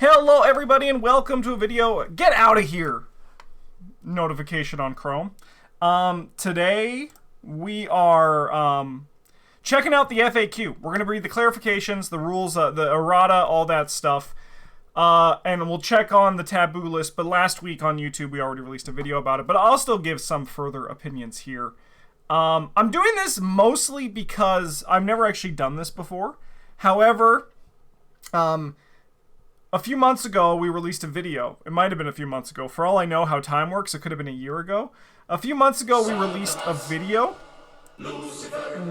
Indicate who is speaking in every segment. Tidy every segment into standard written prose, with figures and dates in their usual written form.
Speaker 1: Hello everybody and welcome to a video. Get out of here! Notification on Chrome. Today we are checking out the FAQ. We're going to read the clarifications, the rules, the errata, all that stuff. And we'll check on the taboo list, but last week on YouTube we already released a video about it, but I'll still give some further opinions here. I'm doing this mostly because I've never actually done this before. However, a few months ago, we released a video. It might have been a few months ago. For all I know how time works, it could have been a year ago. A few months ago, we released a video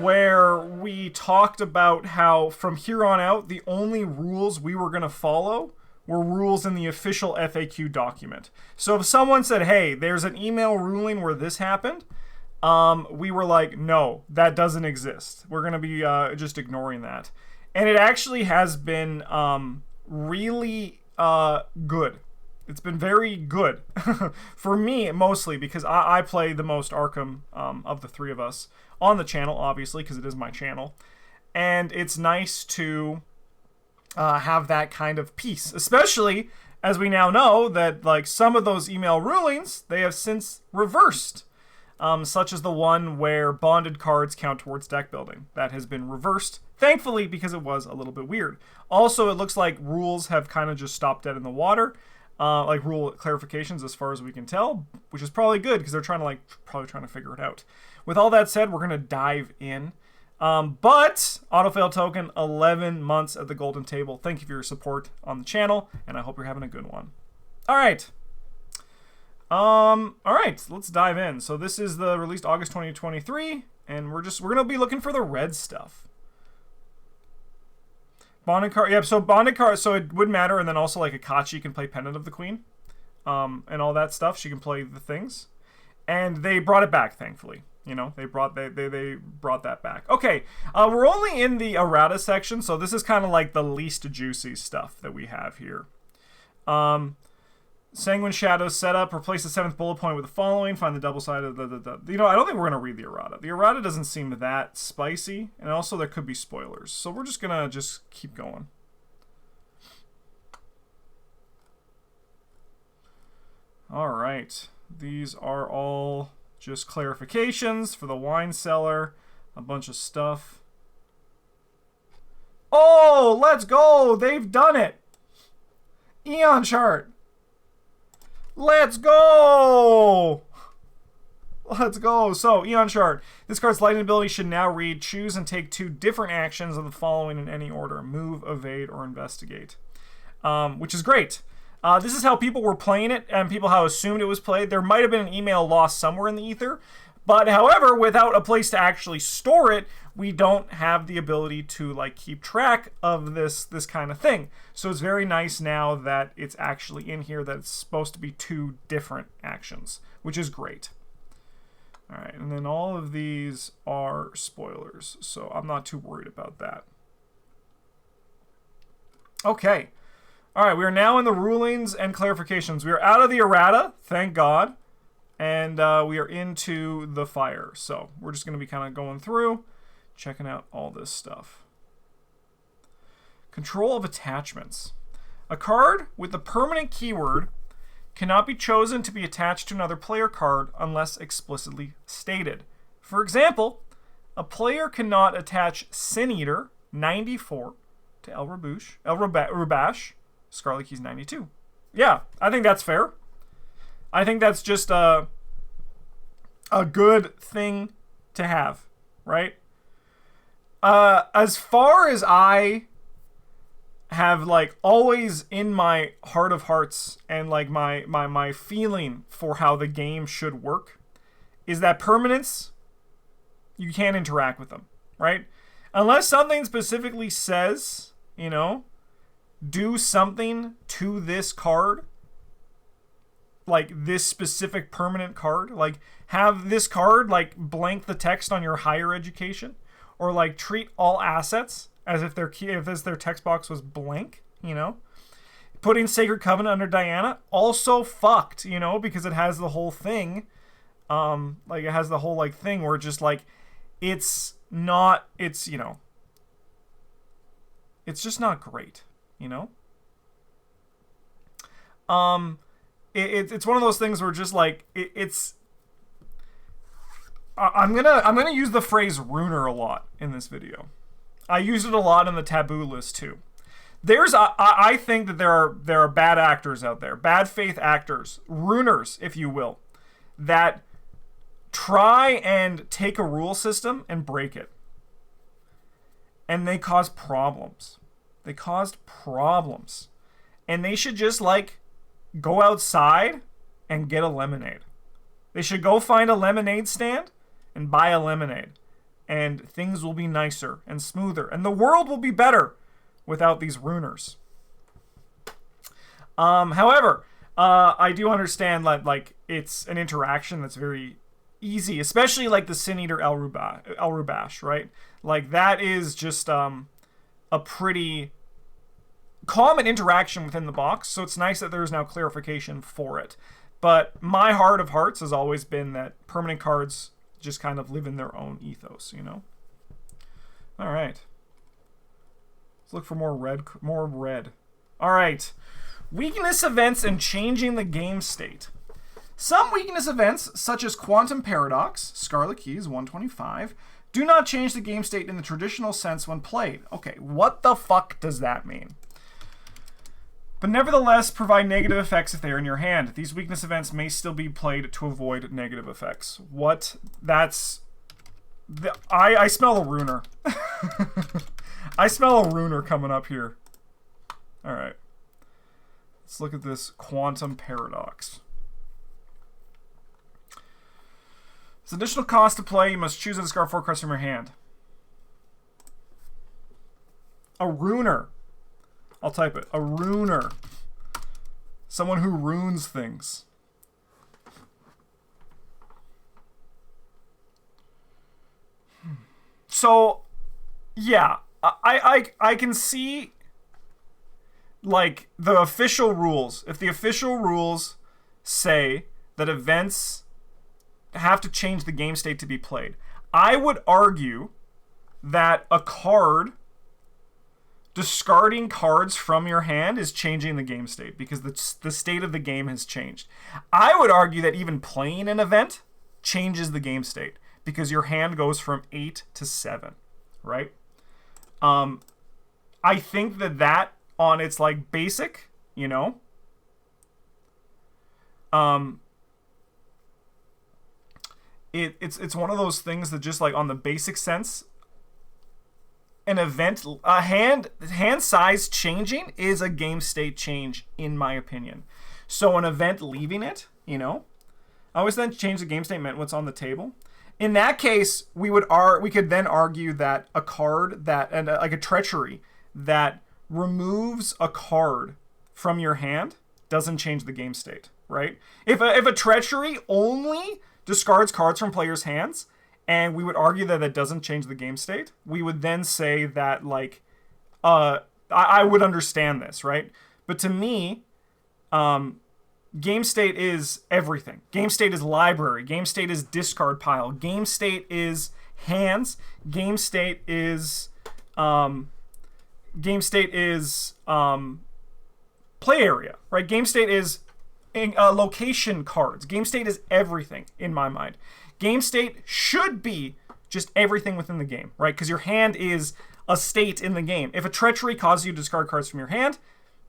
Speaker 1: where we talked about how, from here on out, the only rules we were going to follow were rules in the official FAQ document. So if someone said, hey, there's an email ruling where this happened, we were like, no, that doesn't exist. We're going to be just ignoring that. And it actually has been really good. It's been very good for me, mostly because I play the most Arkham of the three of us on the channel, obviously, because it is my channel. And it's nice to have that kind of peace, especially as we now know that like some of those email rulings they have since reversed. Such as the one where bonded cards count towards deck building. That has been reversed, thankfully, because it was a little bit weird. Also, it looks like rules have kind of just stopped dead in the water, like rule clarifications as far as we can tell, which is probably good because they're trying to probably trying to figure it out. With all that said, we're gonna dive in. But autofail token, 11 months at the golden table. Thank you for your support on the channel, and I hope you're having a good one. All right. Alright, let's dive in. So this is the released August 2023, and we're gonna be looking for the red stuff. Bonded card, yep, so bonded card, so it would matter, and then also like Akachi can play Pendant of the Queen, and all that stuff. She can play the things. And they brought it back, thankfully. You know, they brought that back. Okay, we're only in the errata section, so this is kind of like the least juicy stuff that we have here. Sanguine Shadows setup. Replace the 7th bullet point with the following. Find the double side of the... You know, I don't think we're going to read the errata. The errata doesn't seem that spicy. And also there could be spoilers. So we're just going to keep going. Alright. These are all just clarifications for the wine cellar. A bunch of stuff. Oh, let's go! They've done it! Eon chart! Let's go! Let's go. So, Eon Shard. This card's lightning ability should now read, choose and take 2 different actions of the following in any order. Move, evade, or investigate. Which is great. This is how people were playing it, and people how assumed it was played. There might have been an email lost somewhere in the ether. But, however, without a place to actually store it, we don't have the ability to like keep track of this kind of thing. So it's very nice now that it's actually in here that it's supposed to be 2 different actions, which is great. All right, and then all of these are spoilers, so I'm not too worried about that. Okay. All right, we are now in the rulings and clarifications. We are out of the errata, thank God. And we are into the fire. So we're just going to be kind of going through, checking out all this stuff. Control of attachments. A card with the permanent keyword cannot be chosen to be attached to another player card unless explicitly stated. For example, a player cannot attach Sin Eater 94 to El Rubash, Scarlet Keys 92. Yeah, I think that's fair. I think that's just a good thing to have, right? As far as I have like always in my heart of hearts and like my feeling for how the game should work is that permanents, you can't interact with them, right? Unless something specifically says, you know, do something to this card, like this specific permanent card, like have this card like blank the text on your higher education, or like treat all assets as if their text box was blank, you know. Putting Sacred Covenant under Diana, also fucked, you know, because it has the whole thing, like it has the whole like thing where just like it's not, it's, you know, it's just not great, you know. It's one of those things where just like it's. I'm gonna use the phrase runer a lot in this video. I use it a lot in the taboo list too. I think that there are bad actors out there, bad faith actors, runers, if you will, that try and take a rule system and break it. And they cause problems. They caused problems. And they should just like go outside and get a lemonade. They should go find a lemonade stand and buy a lemonade. And things will be nicer and smoother. And the world will be better without these runers. However, I do understand that like it's an interaction that's very easy, especially like the Sin Eater El Rubash, right? Like that is just a pretty common interaction within the box, so it's nice that there's now clarification for it. But my heart of hearts has always been that permanent cards just kind of live in their own ethos, you know? All right. Let's look for more red. More red. All right. Weakness events and changing the game state. Some weakness events, such as Quantum Paradox, Scarlet Keys 125, do not change the game state in the traditional sense when played. Okay, what the fuck does that mean? But nevertheless provide negative effects if they are in your hand. These weakness events may still be played to avoid negative effects. What? That's... I smell a runer. I smell a runer coming up here. Alright. Let's look at this Quantum Paradox. It's additional cost to play. You must choose and discard 4 cards from your hand. A runer. I'll type it. A runer. Someone who runes things. So, yeah. I can see, like, the official rules. If the official rules say that events have to change the game state to be played, I would argue that a card... discarding cards from your hand is changing the game state because the state of the game has changed. I would argue that even playing an event changes the game state because your hand goes from 8 to 7, right? I think that on its like basic, you know, it's one of those things that just like on the basic sense, an event, a hand size changing is a game state change, in my opinion. So an event leaving it, you know, I always then change the game state meant what's on the table. In that case, we could then argue that a card that, and like a treachery that removes a card from your hand doesn't change the game state, right? If a treachery only discards cards from players' hands, and we would argue that that doesn't change the game state, we would then say that, like, I would understand this, right? But to me, game state is everything. Game state is library. Game state is discard pile. Game state is hands. Game state is play area, right? Game state is location cards. Game state is everything in my mind. Game state should be just everything within the game, right? Because your hand is a state in the game. If a treachery causes you to discard cards from your hand,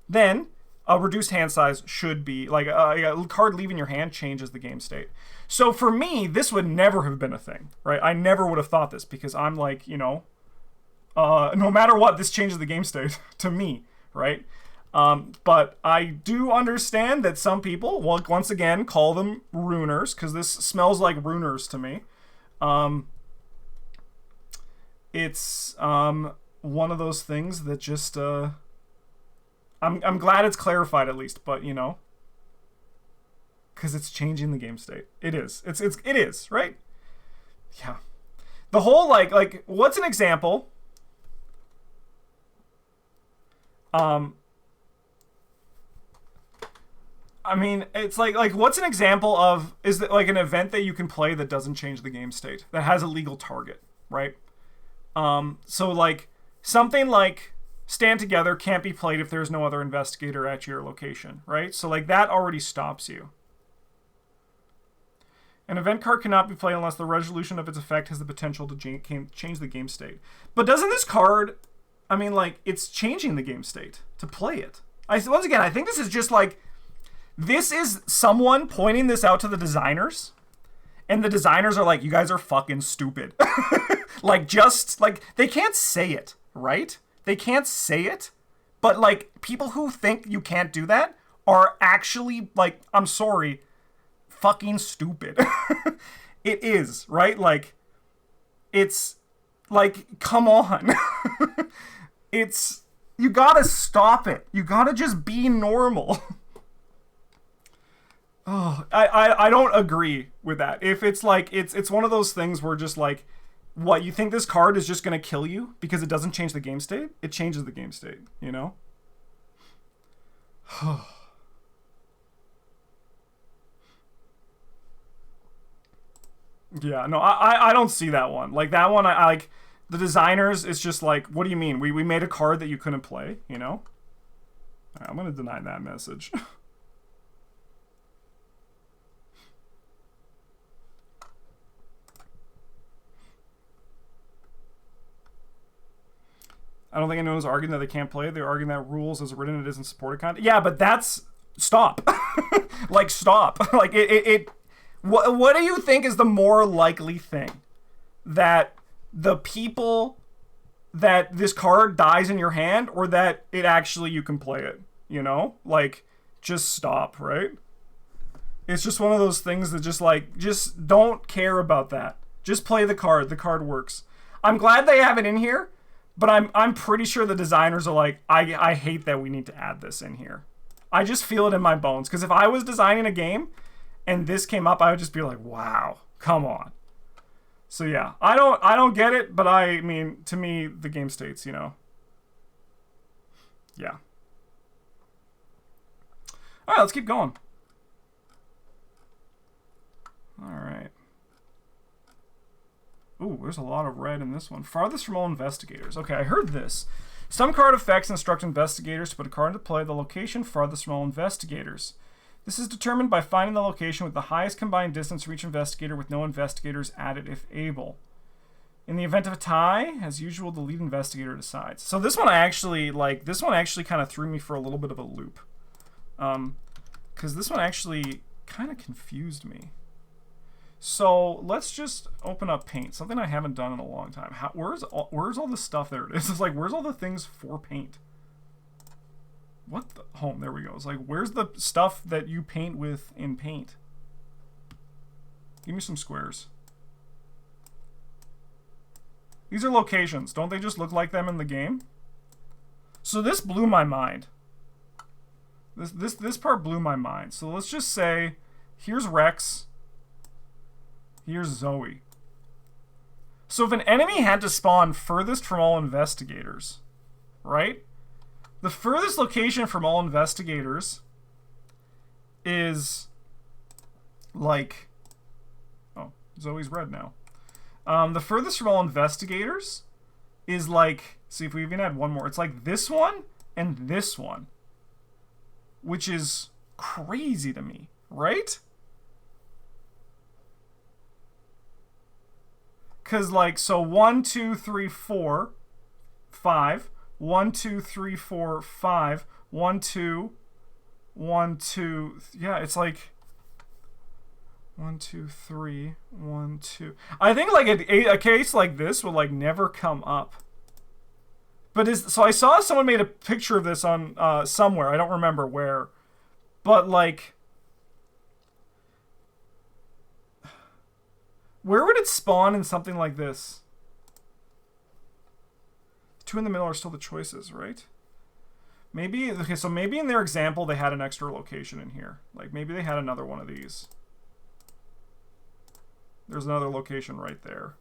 Speaker 1: then a reduced hand size should be, like, a card leaving your hand changes the game state. So for me, this would never have been a thing, right? I never would have thought this because I'm like, you know, no matter what, this changes the game state to me, right? But I do understand that some people, once again, call them runers, because this smells like runers to me. It's one of those things that just I'm glad it's clarified at least, but you know, because it's changing the game state. It is. It is, right? Yeah. The whole like what's an example? I mean, it's like what's an example of, is that like an event that you can play that doesn't change the game state, that has a legal target, right? So like something like stand together, can't be played if there's no other investigator at your location, right? So like that already stops you. An event card cannot be played unless the resolution of its effect has the potential to change the game state. But doesn't this card, I mean, like, it's changing the game state to play it. Once again, I think this is just like, this is someone pointing this out to the designers, and the designers are like, you guys are fucking stupid. Like, just, like, they can't say it, right? They can't say it, but, like, people who think you can't do that are actually, like, I'm sorry, fucking stupid. It is, right? Like, it's, like, come on. It's, you gotta stop it. You gotta just be normal. Oh, I don't agree with that. If it's like, it's one of those things where just like, what, you think this card is just going to kill you because it doesn't change the game state? It changes the game state, you know? Yeah, no, I don't see that one. Like, that one, I like, the designers, it's just like, what do you mean? We made a card that you couldn't play, you know? All right, I'm going to deny that message. I don't think anyone's arguing that they can't play it. They're arguing that rules as written it isn't supported content. Yeah, but that's... Stop. Like, stop. Like, what do you think is the more likely thing? That the people that this card dies in your hand, or that it actually you can play it? You know? Like, just stop, right? It's just one of those things that just, like, just don't care about that. Just play the card. The card works. I'm glad they have it in here. But I'm pretty sure the designers are like, I hate that we need to add this in here. I just feel it in my bones. Because if I was designing a game and this came up, I would just be like, wow, come on. So yeah, I don't get it, but I mean, to me, the game states, you know. Yeah. All right, let's keep going. All right. Ooh, there's a lot of red in this one. Farthest from all investigators. Okay, I heard this. Some card effects instruct investigators to put a card into play the location farthest from all investigators. This is determined by finding the location with the highest combined distance from each investigator with no investigators added if able. In the event of a tie, as usual, the lead investigator decides. So this one actually kind of threw me for a little bit of a loop. Because this one actually kind of confused me. So let's just open up Paint, something I haven't done in a long time. Where's all the stuff? There it is. It's like, where's all the things for Paint? What the? Home, there we go. It's like, where's the stuff that you paint with in Paint? Give me some squares. These are locations. Don't they just look like them in the game? So this blew my mind. This part blew my mind. So let's just say, here's Rex. Here's Zoe. So if an enemy had to spawn furthest from all investigators, right? The furthest location from all investigators is like... Oh, Zoe's red now. The furthest from all investigators is like... See if we even add one more. It's like this one and this one. Which is crazy to me, right? Because, like, so 1, 2, 3, 4, 5. 1, 2, 3, 4, 5. 1, 2, 1, 2. Yeah, it's like 1, 2, 3, 1, 2. I think, like, a case like this would, like, never come up. But so I saw someone made a picture of this on somewhere. I don't remember where. But, like... Where would it spawn in something like this? The two in the middle are still the choices, right? Maybe, okay, so maybe in their example they had an extra location in here. Like, maybe they had another one of these. There's another location right there.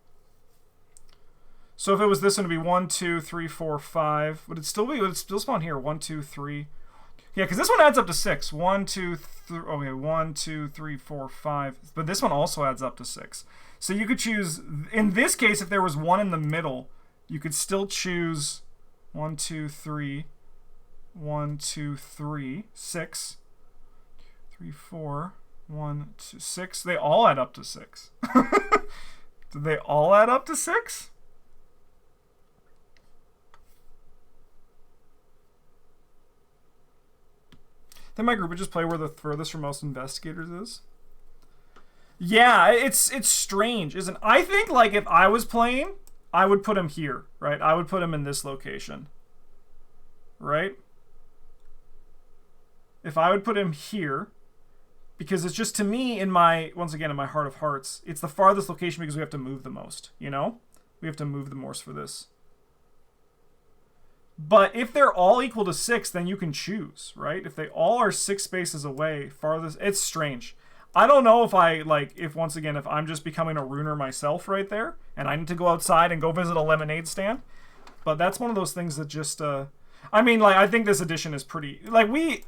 Speaker 1: So if it was this one, it would be 1, 2, 3, 4, 5. Would it still spawn here? 1, 2, 3. Yeah, because this one adds up to 6. 1, 2, 3. Okay, 1, 2, 3, 4, 5. But this one also adds up to 6. So you could choose, in this case, if there was one in the middle, you could still choose 1, 2, 3. 1, 2, 3. 6. 3, 4. 1, 2, 6. They all add up to 6. Did they all add up to 6? Then my group would just play where the furthest from most investigators is. Yeah, it's strange, isn't it? I think, like, if I was playing, I would put him here, right? I would put him in this location. Right? If I would put him here, because it's just, to me, in my, once again, in my heart of hearts, it's the farthest location because we have to move the most, you know? We have to move the most for this. But if they're all equal to 6, then you can choose, right? If they all are 6 spaces away, farthest... It's strange. I don't know if I, like, if once again, if I'm just becoming a runer myself right there, and I need to go outside and go visit a lemonade stand. But that's one of those things that just, I mean, like, I think this edition is pretty... Like, me,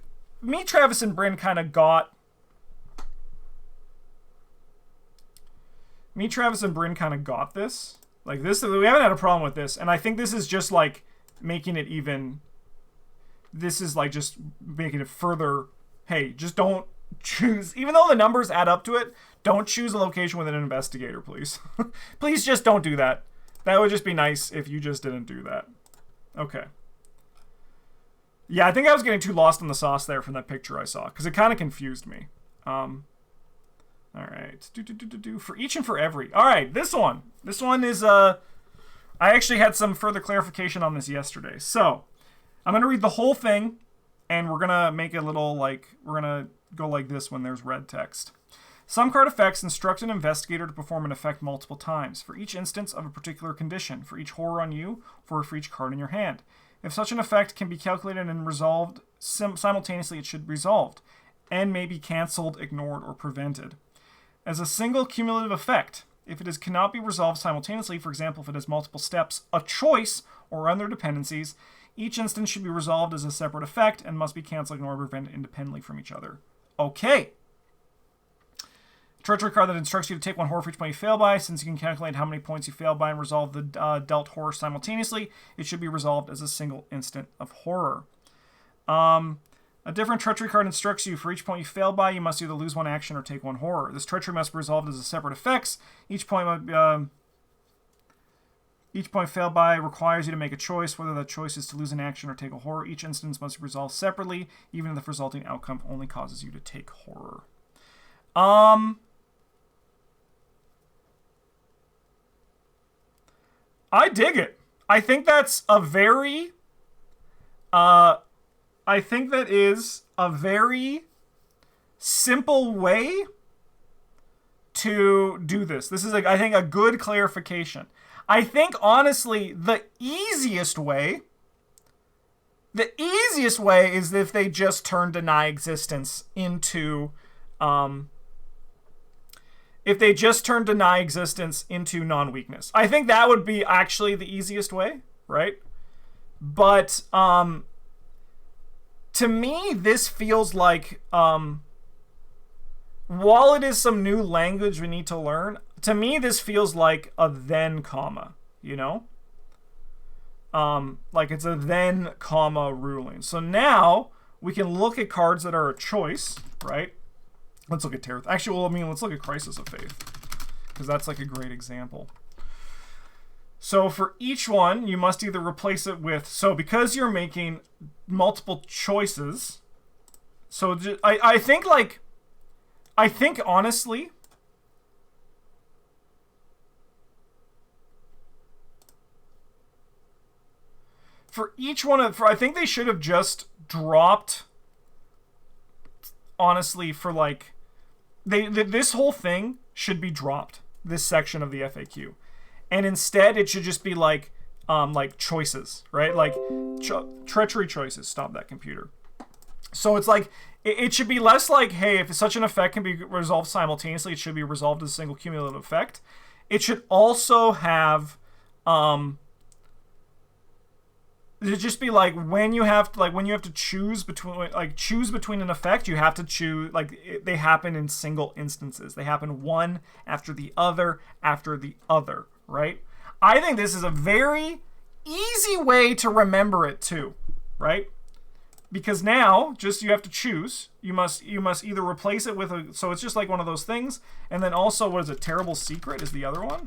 Speaker 1: Travis, and Bryn kind of got... Me, Travis, and Bryn kind of got this. Like, this, we haven't had a problem with this. And I think this is just, like... making it even, this is like just making it further, hey, just don't choose, even though the numbers add up to it, don't choose a location with an investigator, please. Please just don't do that. That would just be nice if you just didn't do that. Okay. Yeah, I think I was getting too lost in the sauce there from that picture I saw, because it kind of confused me. All right. For each and for every. All right, this one. This one is, I actually had some further clarification on this yesterday. So, I'm going to read the whole thing, and we're going to make a little, like, we're going to go like this when there's red text. Some card effects instruct an investigator to perform an effect multiple times, for each instance of a particular condition, for each horror on you, or for each card in your hand. If such an effect can be calculated and resolved simultaneously, it should be resolved, and may be cancelled, ignored, or prevented. As a single cumulative effect, if it cannot be resolved simultaneously, for example, if it has multiple steps, a choice, or other dependencies, each instance should be resolved as a separate effect and must be cancelled, ignored, or prevented independently from each other. Okay. Treachery card that instructs you to take 1 horror for each point you fail by. Since you can calculate how many points you fail by and resolve the dealt horror simultaneously, it should be resolved as a single instant of horror. A different treachery card instructs you for each point you fail by, you must either lose 1 action or take 1 horror. This treachery must be resolved as a separate effects. Each point failed by requires you to make a choice, whether that choice is to lose an action or take a horror. Each instance must be resolved separately, even if the resulting outcome only causes you to take horror. I dig it. I think that's a very... I think that is a very simple way to do this. This is, I think, a good clarification. I think, honestly, the easiest way is if they just turn deny existence into, non-weakness. I think that would be actually the easiest way, right? But, to me, this feels like, while it is some new language we need to learn, to me, this feels like a then comma, you know? Like it's a then comma ruling. So now we can look at cards that are a choice, right? Let's look at Terror. Actually, well, I mean, let's look at Crisis of Faith, because that's like a great example. So for each one, you must either replace it with... So because you're making multiple choices... So I think, like... I think, honestly... For each one of... I think they should have just dropped... Honestly, for, like... This whole thing should be dropped. This section of the FAQ. And instead, it should just be like choices, right? Like treachery choices. Stop that computer. So it's like, it should be less like, hey, if such an effect can be resolved simultaneously, it should be resolved as a single cumulative effect. It should also have, it should just be like when you have to choose between an effect, you have to choose, like, they happen in single instances. They happen one after the other, right? I think this is a very easy way to remember it too, right? Because now, just you have to choose. You must either replace it with a... So it's just like one of those things. And then also, what is it? Terrible Secret is the other one.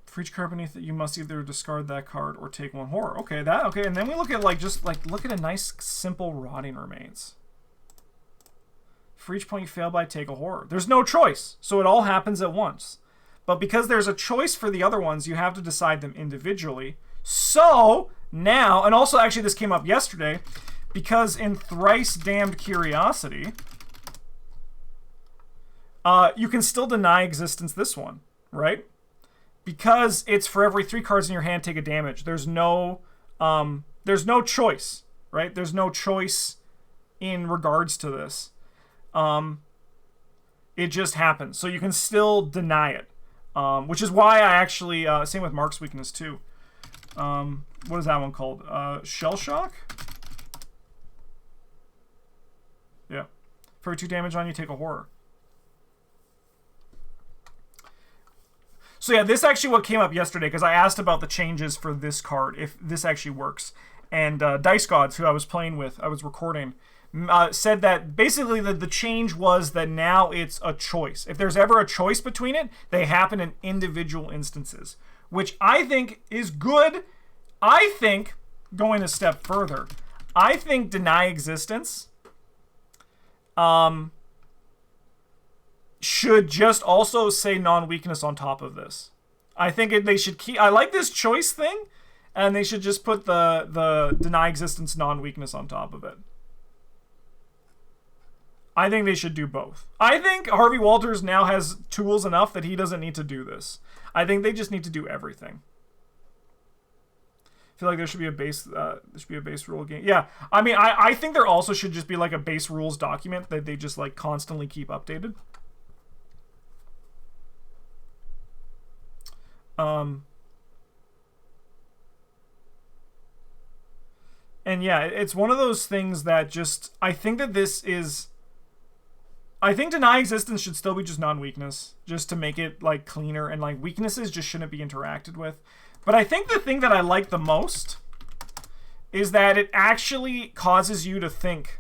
Speaker 1: For each card beneath it, you must either discard that card or take one horror. Okay, okay. And then we look at look at a nice simple Rotting Remains. For each point you fail by, take a horror. There's no choice, so it all happens at once. But because there's a choice for the other ones, you have to decide them individually. So now, and also actually this came up yesterday, because in Thrice Damned Curiosity, you can still deny existence this one, right? Because it's for every 3 cards in your hand, take a damage. There's no choice, right? There's no choice in regards to this. It just happens. So you can still deny it. Which is why I actually, same with Mark's weakness too. What is that one called? Shell Shock? Yeah. For every 2 damage on you, take a horror. So yeah, this actually what came up yesterday, because I asked about the changes for this card, if this actually works. And Dice Gods, who I was playing with, I was recording, said that basically the change was that now it's a choice. If there's ever a choice between it, they happen in individual instances, which I think is good. I think, going a step further, I think deny existence should just also say non-weakness on top of this. I think they should keep... I like this choice thing, and they should just put the deny existence non-weakness on top of it. I think they should do both. I think Harvey Walters now has tools enough that he doesn't need to do this. I think they just need to do everything. I feel like there should be a base rule game. Yeah, I mean, I think there also should just be like a base rules document that they just like constantly keep updated. And yeah, it's one of those things that just, I think that this is, I think deny existence should still be just non-weakness, just to make it like cleaner, and like weaknesses just shouldn't be interacted with. But I think the thing that I like the most is that it actually causes you to think.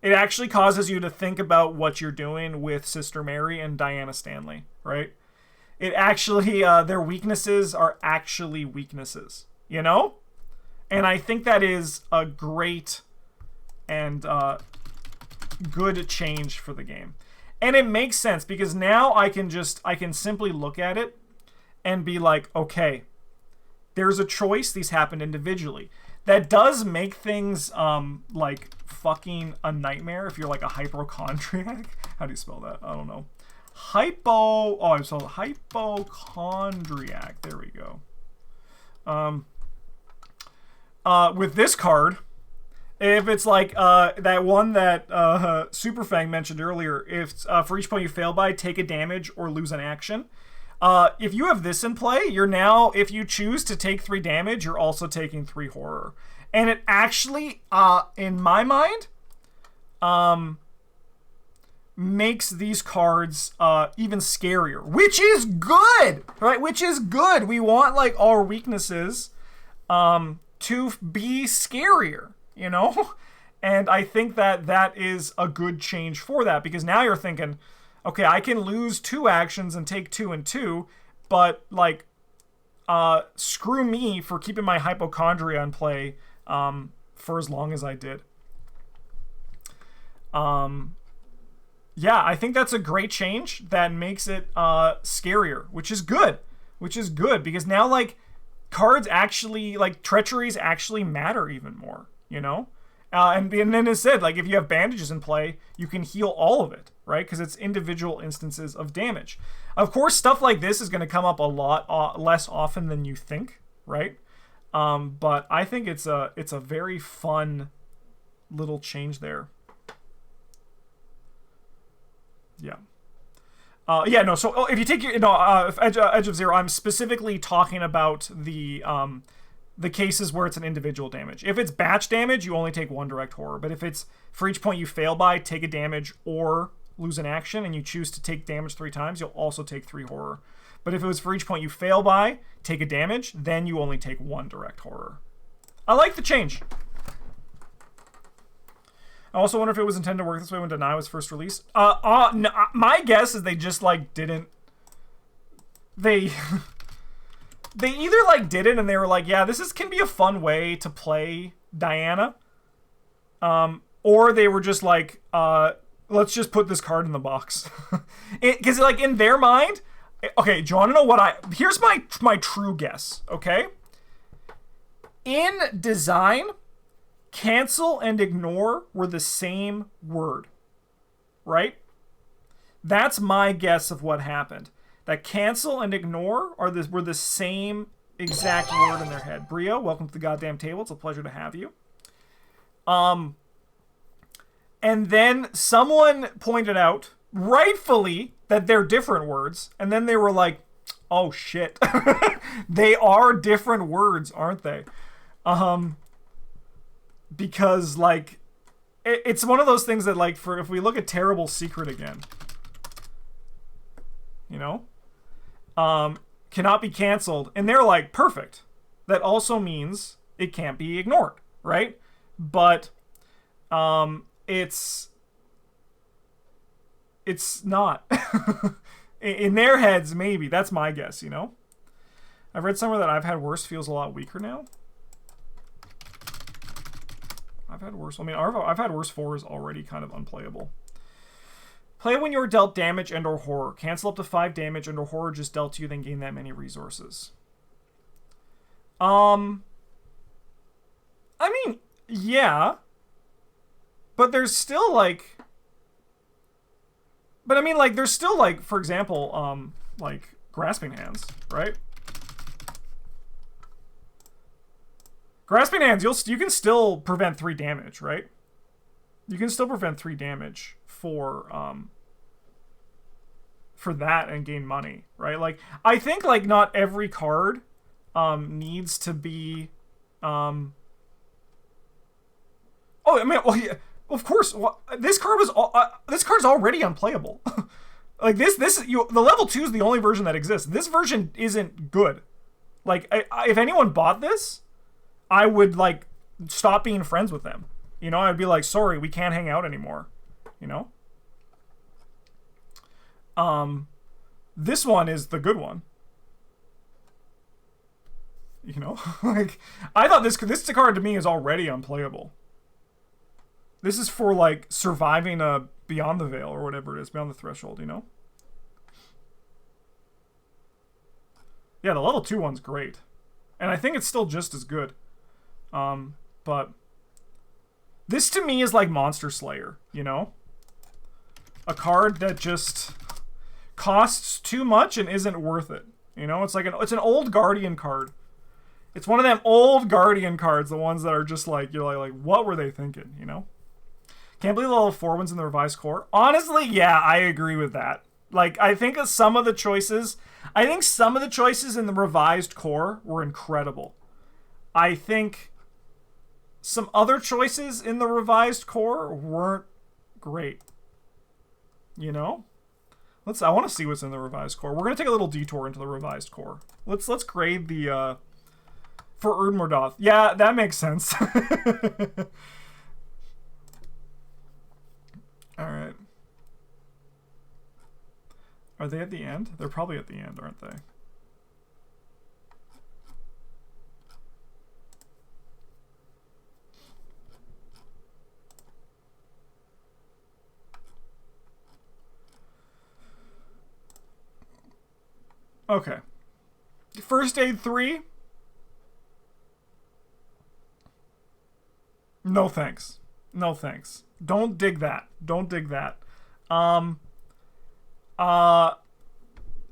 Speaker 1: It actually causes you to think about what you're doing with Sister Mary and Diana Stanley, right? It actually, their weaknesses are actually weaknesses, you know? And I think that is a great and good change for the game. And it makes sense, because now I can simply look at it and be like, okay, there's a choice. These happen individually. That does make things like fucking a nightmare if you're like a hypochondriac. How do you spell that? I don't know. Hypochondriac. There we go. With this card, if it's like that one that Superfang mentioned earlier, if for each point you fail by, take a damage or lose an action. If you have this in play, you're now, if you choose to take 3 damage, you're also taking 3 horror. And it actually, in my mind, makes these cards even scarier, which is good, right? Which is good. We want like our weaknesses to be scarier, you know? And I think that that is a good change for that, because now you're thinking, okay, I can lose 2 actions and take 2 and 2, but like, screw me for keeping my hypochondria in play for as long as I did. Yeah, I think that's a great change that makes it scarier, which is good. Which is good, because now like cards actually, like treacheries actually matter even more, you know? And then it said, like, if you have bandages in play, you can heal all of it, right? Because it's individual instances of damage. Of course, stuff like this is going to come up a lot less often than you think, right? But I think it's a very fun little change there. Yeah. Yeah, no, so if you take your, Edge of Zero, I'm specifically talking about the the cases where it's an individual damage. If it's batch damage, you only take 1 direct horror. But if it's for each point you fail by, take a damage or lose an action, and you choose to take damage 3 times, you'll also take 3 horror. But if it was for each point you fail by, take a damage, then you only take 1 direct horror. I like the change. I also wonder if it was intended to work this way when Deny was first released. No, my guess is they just, like, didn't... They... They either, like, did it and they were like, yeah, can be a fun way to play Diana. Or they were just like, let's just put this card in the box. Because, like, in their mind... Okay, do you want to know here's my true guess, okay? In design, cancel and ignore were the same word, right? That's my guess of what happened. That cancel and ignore were the same exact word in their head. Brio, welcome to the goddamn table. It's a pleasure to have you. And then someone pointed out, rightfully, that they're different words. And then they were like, oh shit. They are different words, aren't they? Because, like, it's one of those things that, like, if we look at Terrible Secret again, you know, cannot be canceled, and they're like, perfect. That also means it can't be ignored, right? But it's not. In their heads, maybe. That's my guess, you know? I've read somewhere that I've had worse feels a lot weaker now. I've had worse. I mean, I've had worse 4 is already kind of unplayable. Play when you're dealt damage and or horror. Cancel up to 5 damage and or horror just dealt to you, then gain that many resources. I mean, yeah. But there's still, like... But I mean, like, there's still, like, for example, like, Grasping Hands, right? Grasping Hands, you can still prevent 3 damage, right? You can still prevent 3 damage for that and gain money, right? Like, I think, like, not every card needs to be oh, I mean, well, yeah, of course. Well, this card's already unplayable. Like, the level 2 is the only version that exists. This version isn't good. Like, if anyone bought this, I would, like, stop being friends with them. You know, I'd be like, sorry, we can't hang out anymore. You know? This one is the good one. You know? Like, I thought this card to me is already unplayable. This is for, like, surviving Beyond the Veil or whatever it is, Beyond the Threshold, you know? Yeah, the level 2 one's great. And I think it's still just as good. But this to me is like Monster Slayer, you know? A card that just costs too much and isn't worth it. You know, it's like it's an old Guardian card. It's one of them old Guardian cards, the ones that are just like, you're like what were they thinking, you know? Can't believe the level 4 ones in the revised core. Honestly, yeah, I agree with that. Like, I think some of the choices in the revised core were incredible. I think some other choices in the revised core weren't great. You know? I want to see what's in the revised core. We're going to take a little detour into the revised core. Let's grade the for Erdmordoth. Yeah, that makes sense. All right. Are they at the end? They're probably at the end, aren't they? Okay. First Aid 3. No thanks. No thanks. Don't dig that. Don't dig that.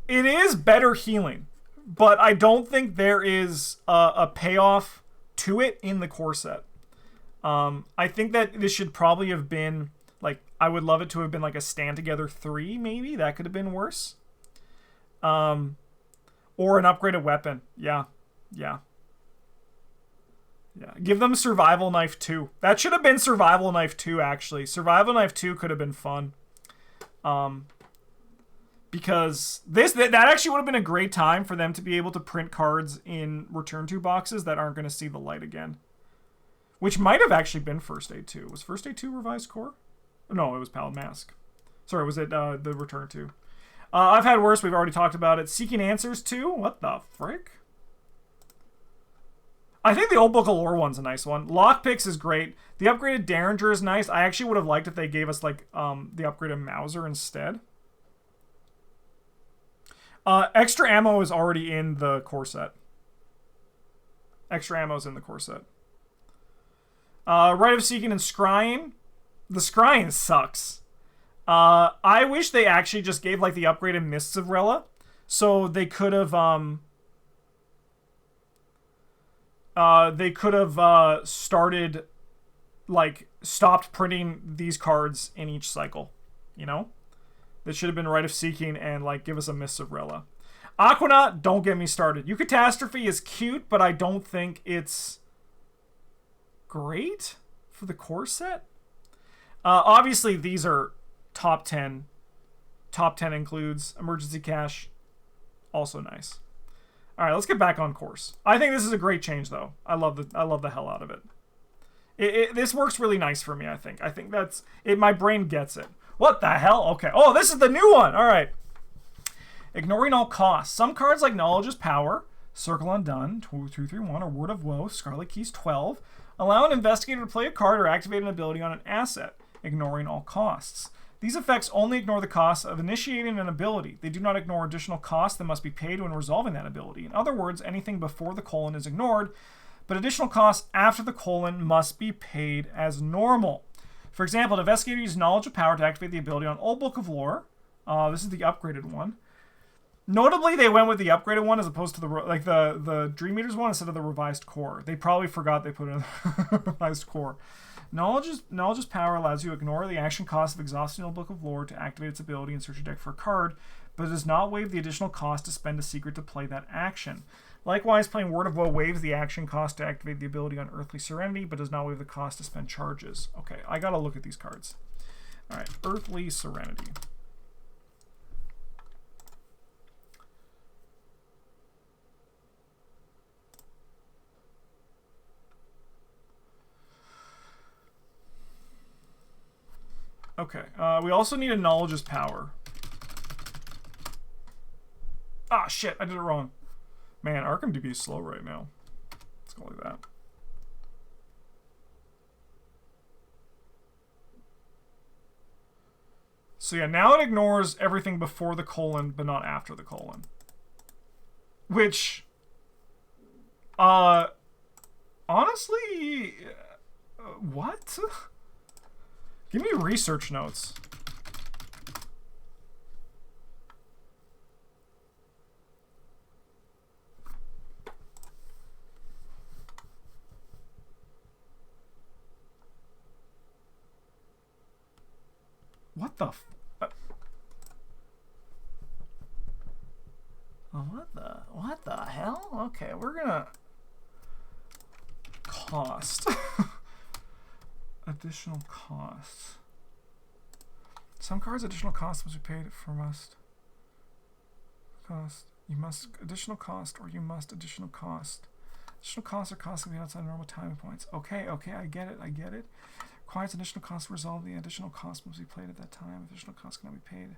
Speaker 1: It is better healing, but I don't think there is a payoff to it in the core set. I think that this should probably have been, like, I would love it to have been like a Stand Together 3, maybe. That could have been worse. Or an upgraded weapon. Yeah. Yeah. Yeah, give them Survival Knife 2. That should have been Survival Knife 2, actually. Survival Knife 2 could have been fun. Because that actually would have been a great time for them to be able to print cards in Return to boxes that aren't going to see the light again. Which might have actually been First Aid 2. Was First Aid 2 Revised Core? No, it was Pallid Mask. Sorry, was it the Return to? I've had worse. We've already talked about it. Seeking Answers 2? What the frick? I think the Old Book of Lore one's a nice one. Lockpicks is great. The upgraded Derringer is nice. I actually would have liked if they gave us like the upgraded Mauser instead. Extra ammo is already in the core set. Extra ammo is in the core set. Rite of Seeking and Scrying. The Scrying sucks. I wish they actually just gave like the upgraded Mists of Rella, so they could have started, like, stopped printing these cards in each cycle, you know? That should have been Rite of Seeking and, like, give us a Mists of Rella. Aquanaut, don't get me started. Eucatastrophe is cute, but I don't think it's great for the core set. Obviously, these are top 10. Top 10 includes Emergency Cash. Also nice. All right, let's get back on course. I think this is a great change, though. I love the hell out of it. This works really nice for me, I think. I think that's it. My brain gets it. What the hell? Okay. Oh, this is the new one. All right. Ignoring all costs. Some cards like Knowledge is Power, Circle Undone, 231, or Word of Woe, Scarlet Keys 12, allow an investigator to play a card or activate an ability on an asset, ignoring all costs. These effects only ignore the cost of initiating an ability. They do not ignore additional costs that must be paid when resolving that ability. In other words, anything before the colon is ignored, but additional costs after the colon must be paid as normal. For example, an investigator uses Knowledge of Power to activate the ability on Old Book of Lore. This is the upgraded one. Notably, they went with the upgraded one as opposed to the Dream Eaters one instead of the revised core. They probably forgot they put in the revised core. Knowledge's Power allows you to ignore the action cost of exhausting Old Book of Lore to activate its ability and search your deck for a card, but it does not waive the additional cost to spend a secret to play that action. Likewise, playing Word of Woe waives the action cost to activate the ability on Earthly Serenity, but does not waive the cost to spend charges. Okay, I gotta look at these cards. Alright, Earthly Serenity. Okay, we also need a Knowledge's Power. Ah, shit, I did it wrong. Man, Arkham DB is slow right now. Let's go like that. So yeah, now it ignores everything before the colon, but not after the colon. Which, honestly, what? Give me research notes. What the what the hell? Okay, we're gonna cost. Additional costs. Some cards additional cost must be paid for must cost. You must additional cost or you must additional cost. Additional costs are costs that be outside normal timing points. Okay, I get it. Requires additional cost to resolve. The additional cost must be played at that time. Additional costs cannot be paid.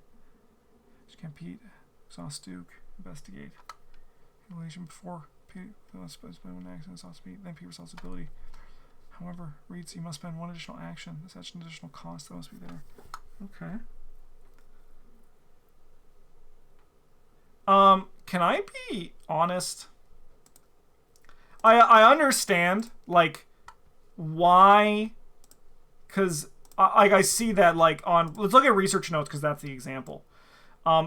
Speaker 1: You can't beat. Exhaust Duke. Investigate. Relation before spend one action, exhaust speed, then P resolves ability. However, reads you must spend one additional action. That's such an additional cost that must be there. Okay. Can I be honest? I understand, like, why, because I see that, like, on, let's look at research notes, because that's the example.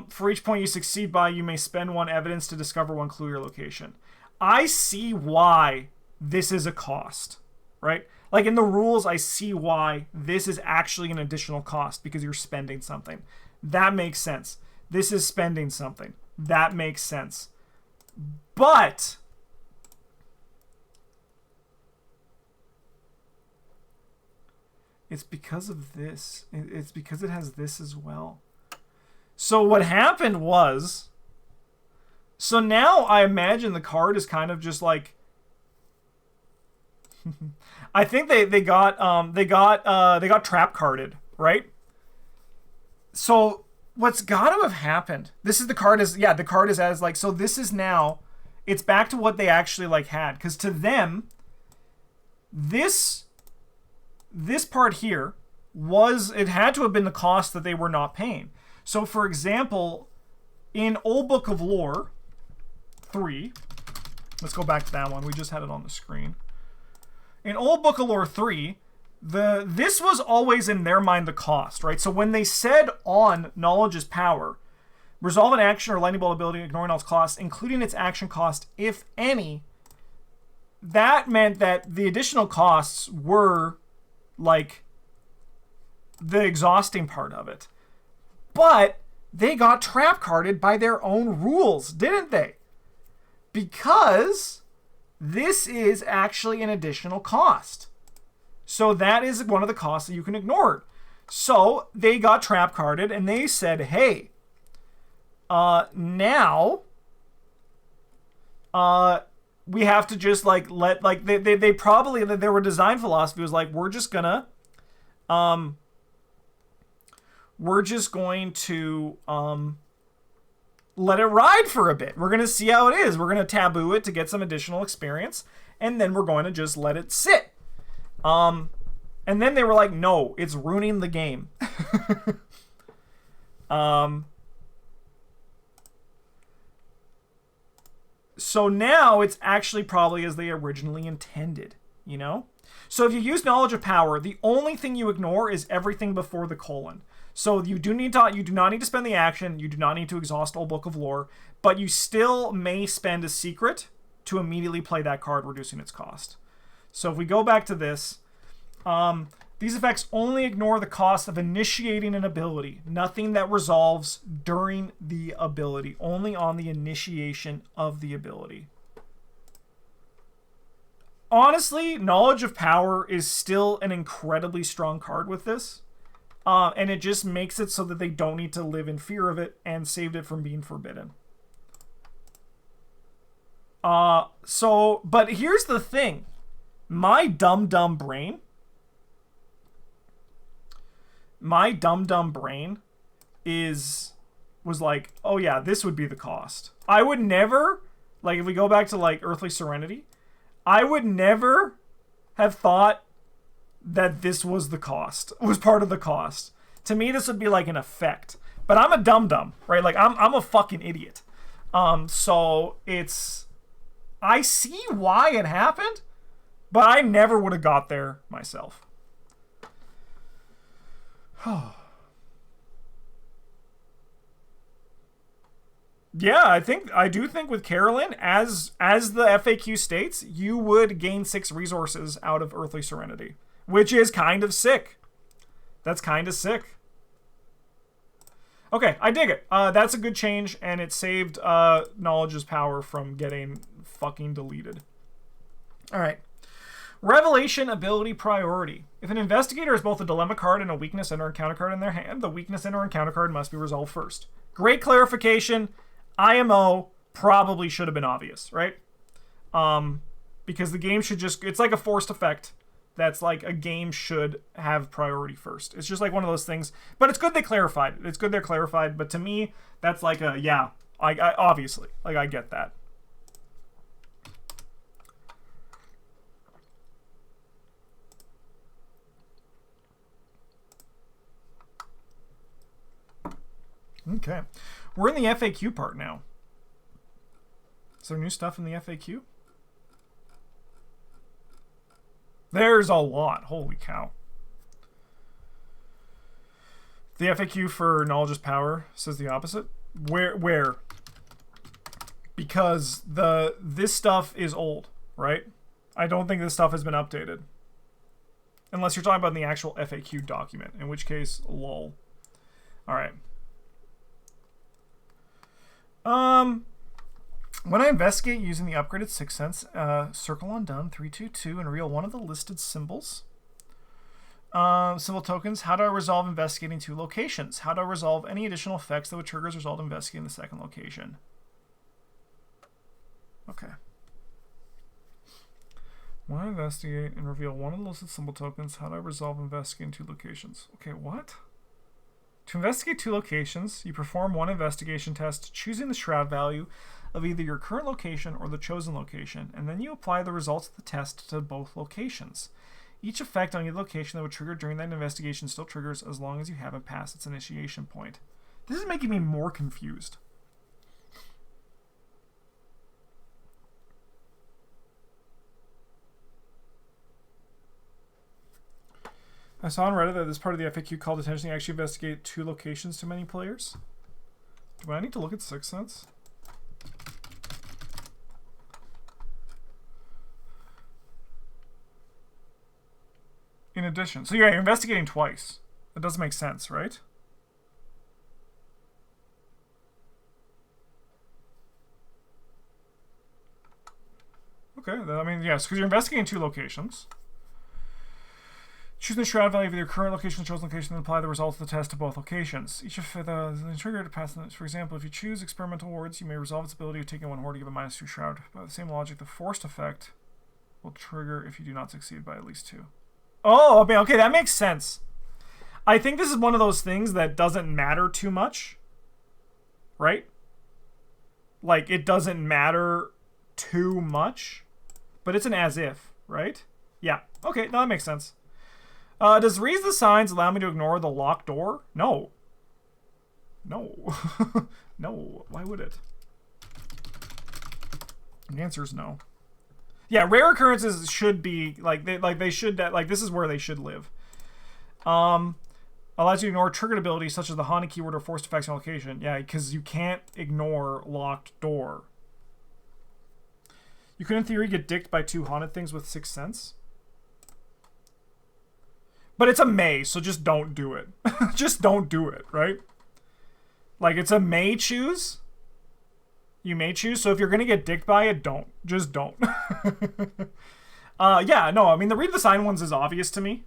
Speaker 1: For each point you succeed by, you may spend one evidence to discover one clue or location. I see why this is a cost, right? Like, in the rules, I see why this is actually an additional cost, because you're spending something. That makes sense. This is spending something. That makes sense. But It's because of this. It's because it has this as well. So what happened was... So now I imagine the card is kind of just like... I think they got trap carded, right? So what's got to have happened? This is the card is the card is as like, so this is now, it's back to what they actually like had, because to them, this part here it had to have been the cost that they were not paying. So for example, in Old Book of Lore 3, let's go back to that one. We just had it on the screen. In Old Book of Lore 3, this was always in their mind the cost, right? So when they said on Knowledge is Power, resolve an action or lightning bolt ability ignoring all its costs, including its action cost, if any, that meant that the additional costs were like the exhausting part of it. But they got trap carded by their own rules, didn't they? Because this is actually an additional cost. So that is one of the costs that you can ignore. So they got trap carded and they said, hey, now we have to just like they probably, their design philosophy was like, we're just going to let it ride for a bit. We're going to see how it is. We're going to taboo it to get some additional experience, and then we're going to just let it sit. And then they were like, no, it's ruining the game. So now it's actually probably as they originally intended, you know? So if you use Knowledge of Power, the only thing you ignore is everything before the colon. So you do not need to spend the action, you do not need to exhaust Old Book of Lore, but you still may spend a secret to immediately play that card, reducing its cost. So if we go back to this, these effects only ignore the cost of initiating an ability. Nothing that resolves during the ability, only on the initiation of the ability. Honestly, Knowledge of Power is still an incredibly strong card with this. And it just makes it so that they don't need to live in fear of it and saved it from being forbidden. But here's the thing. My dumb brain was like, oh yeah, this would be the cost. I would never, like if we go back to like Earthly Serenity, I would never have thought that this was the cost, was part of the cost. To me, this would be like an effect. But I'm a dum-dum, right? Like I'm a fucking idiot. So it's, I see why it happened, but I never would have got there myself. Yeah, I do think with Carolyn, as the FAQ states, you would gain 6 resources out of Earthly Serenity, which is kind of sick. That's kind of sick. Okay, I dig it. That's a good change, and it saved Knowledge's Power from getting fucking deleted. All right. Revelation ability priority. If an investigator has both a dilemma card and a weakness and or encounter card in their hand, the weakness and or encounter card must be resolved first. Great clarification. IMO probably should have been obvious, right? Because the game should just, it's like a forced effect. That's like a game should have priority first. It's just like one of those things. But it's good they clarified it. It's good they're clarified. But to me, that's like a, yeah, I obviously, like I get that. Okay. We're in the FAQ part now. Is there new stuff in the FAQ? There's a lot. Holy cow. The FAQ for Knowledge is Power says the opposite. Where? Because this stuff is old, right? I don't think this stuff has been updated. Unless you're talking about in the actual FAQ document, in which case, lol. Alright. When I investigate using the upgraded Sixth Sense, circle on done 322 and reveal one of the listed symbols. Symbol tokens. How do I resolve investigating 2 locations? How do I resolve any additional effects that would trigger as a result of investigating the second location? Okay. When I investigate and reveal one of the listed symbol tokens, how do I resolve investigating 2 locations? Okay, what? To investigate 2 locations, you perform one investigation test, choosing the shroud value of either your current location or the chosen location, and then you apply the results of the test to both locations. Each effect on either location that would trigger during that investigation still triggers as long as you haven't passed its initiation point. This is making me more confused. I saw on Reddit that this part of the FAQ called attention to actually investigate 2 locations to many players. Do I need to look at Sixth Sense? In addition. So you're investigating twice. That doesn't make sense, right? Okay, I mean, yes, because you're investigating 2 locations. Choose the shroud value of your current location and chosen location and apply the results of the test to both locations. Each of the trigger to pass. For example, if you choose experimental wards, you may resolve its ability of taking 1 horde to give a -2 shroud. By the same logic, the forced effect will trigger if you do not succeed by at least 2. Oh, okay, that makes sense. I think this is one of those things that doesn't matter too much, right? Like, it doesn't matter too much, but it's an as if, right? Yeah, okay, no, that makes sense. Does Read the Signs allow me to ignore the locked door? No. No. No, why would it? The answer is no. Yeah, rare occurrences should be, they should, this is where they should live. Allows you to ignore triggered abilities such as the haunted keyword or forced effects on location. Yeah, because you can't ignore locked door. You could, in theory, get dicked by 2 haunted things with Sixth Sense. But it's a may, so just don't do it. Just don't do it, right? Like, it's a may choose. You may choose, so if you're going to get dicked by it, don't. Just don't. Yeah, no, I mean, the Read the Sign ones is obvious to me.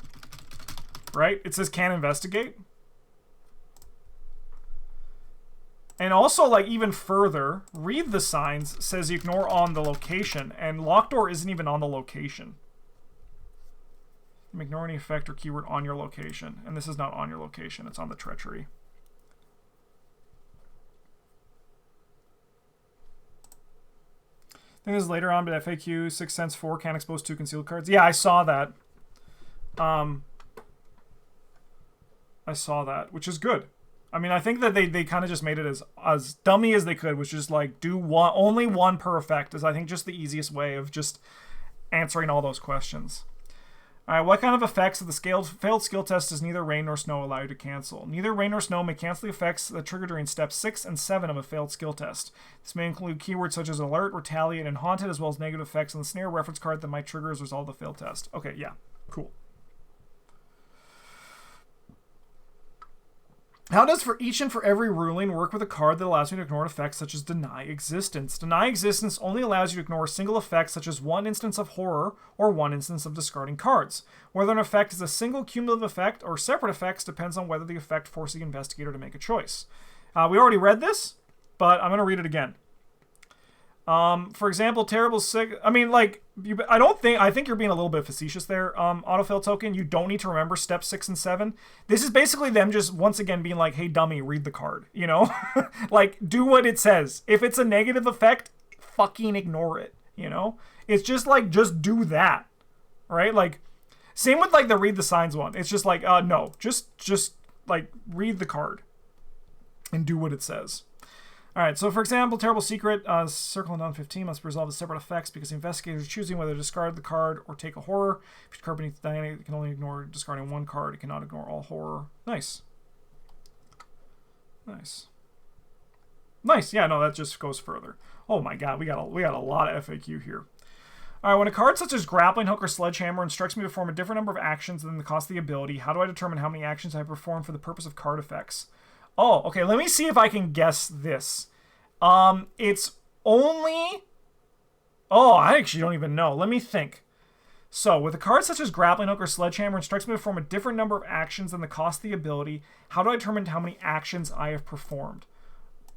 Speaker 1: Right? It says can investigate. And also, like, even further, Read the Signs says you ignore on the location, and locked door isn't even on the location. Ignore any effect or keyword on your location. And this is not on your location. It's on the treachery. Then there's later on, but FAQ, Sixth Sense 4 can't expose 2 concealed cards. Yeah, I saw that. I saw that, which is good. I mean, I think that they kind of just made it as dummy as they could, which is like do only 1 per effect is I think just the easiest way of just answering all those questions. Alright, what kind of effects of the failed skill test does neither rain nor snow allow you to cancel? Neither rain nor snow may cancel the effects that trigger during steps 6 and 7 of a failed skill test. This may include keywords such as alert, retaliate, and haunted, as well as negative effects on the snare reference card that might trigger as a result of the failed test. Okay, yeah, cool. How does for each and for every ruling work with a card that allows me to ignore effects such as Deny Existence? Deny Existence only allows you to ignore a single effect such as 1 instance of horror or 1 instance of discarding cards. Whether an effect is a single cumulative effect or separate effects depends on whether the effect forces the investigator to make a choice. We already read this, but I'm going to read it again. For example, terrible sig. I mean, like, I think you're being a little bit facetious there. Autofill token. You don't need to remember steps 6 and 7. This is basically them just once again being like, "Hey, dummy, read the card." You know, like do what it says. If it's a negative effect, fucking ignore it. You know, it's just like just do that, right? Like, same with like the Read the Signs one. It's just like, no, just like read the card and do what it says. Alright, so for example, Terrible Secret, circle and down 15 must resolve as separate effects because the investigator is choosing whether to discard the card or take a horror. If your card beneath the dynamic, it can only ignore discarding 1 card. It cannot ignore all horror. Nice. Nice. Nice, yeah, no, that just goes further. Oh my god, we got a lot of FAQ here. Alright, when a card such as Grappling Hook or Sledgehammer instructs me to perform a different number of actions than the cost of the ability, how do I determine how many actions I perform for the purpose of card effects? Oh, okay, let me see if I can guess this. It's only... Oh, I actually don't even know. Let me think. So, with a card such as Grappling Hook or Sledgehammer instructs me to perform a different number of actions than the cost of the ability, how do I determine how many actions I have performed?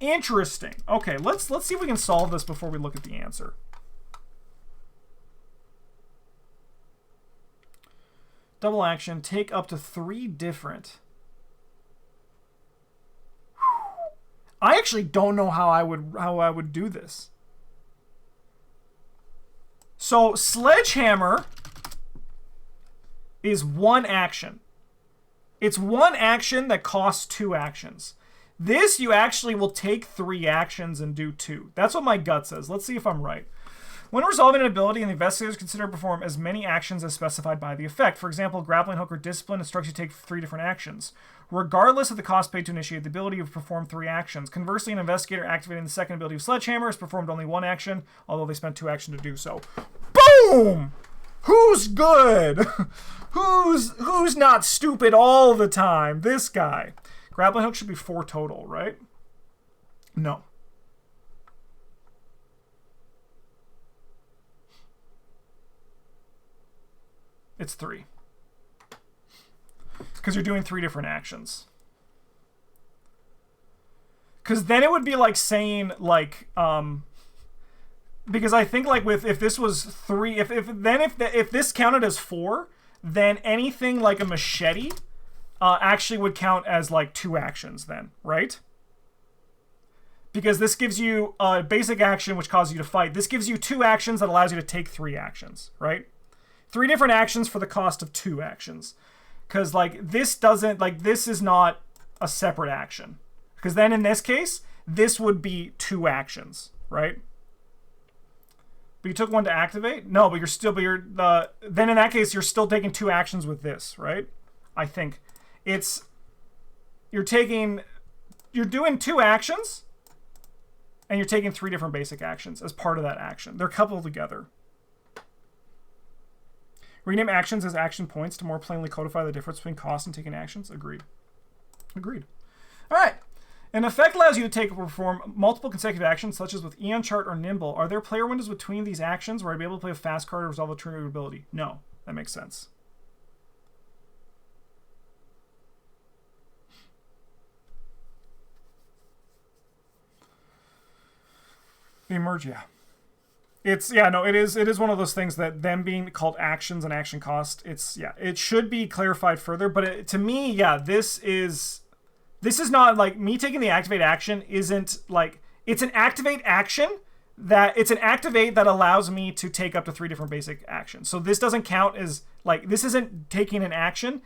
Speaker 1: Interesting. Okay, let's see if we can solve this before we look at the answer. Double action, take up to 3 different. I actually don't know how I would do this. So Sledgehammer is 1 action. It's 1 action that costs 2 actions. This you actually will take 3 actions and do 2. That's what my gut says. Let's see if I'm right. When resolving an ability, the investigators consider perform as many actions as specified by the effect. For example, Grappling Hook or Discipline instructs you to take 3 different actions. Regardless of the cost paid to initiate the ability, you've performed 3 actions. Conversely, an investigator activating the second ability of Sledgehammer has performed only 1 action, although they spent 2 actions to do so. Boom! Who's good? Who's not stupid all the time? This guy. Grappling Hook should be 4 total, right? No. It's 3. Because you're doing 3 different actions. Because then it would be like saying, like, because I think, like, if this was 3, if this counted as 4, then anything like a machete actually would count as, like, 2 actions then, right? Because this gives you a basic action which causes you to fight. This gives you 2 actions that allows you to take 3 actions, right? 3 different actions for the cost of 2 actions. Because, like, this doesn't, like, this is not a separate action. Because then in this case, this would be 2 actions, right? But you took 1 to activate? No, but then in that case, you're still taking 2 actions with this, right? I think you're doing 2 actions, and you're taking 3 different basic actions as part of that action. They're coupled together. Rename actions as action points to more plainly codify the difference between cost and taking actions. Agreed. Agreed. All right. An effect allows you to take or perform multiple consecutive actions, such as with Eon Chart or Nimble. Are there player windows between these actions where I'd be able to play a fast card or resolve a trigger ability? No. That makes sense. The emerge, yeah. It is one of those things that them being called actions and action cost, it should be clarified further, but to me, this is not like me taking the activate action isn't like, it's an activate action it's an activate that allows me to take up to 3 different basic actions. So this doesn't count as, like, this isn't taking an action.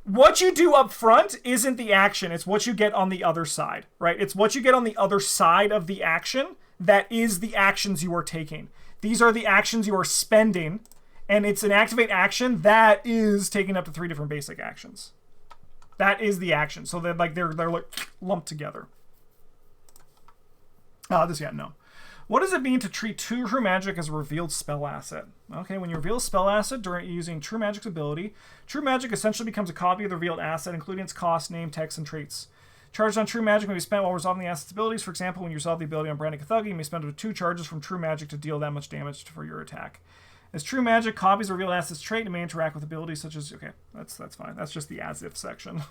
Speaker 1: What you do up front isn't the action, it's what you get on the other side, right? It's what you get on the other side of the action that is the actions you are taking. These are the actions you are spending, and it's an activate action that is taking up to 3 different basic actions. That is the action. So they're like lumped together. No. What does it mean to treat True Magic as a revealed spell asset? Okay, when you reveal a spell asset during using True Magic's ability, True Magic essentially becomes a copy of the revealed asset, including its cost, name, text, and traits. Charges on True Magic may be spent while resolving the asset's abilities. For example, when you resolve the ability on Branded Thuggy, you may spend up to 2 charges from True Magic to deal that much damage for your attack. As True Magic copies a revealed asset's trait and may interact with abilities such as... Okay, that's fine. That's just the as-if section.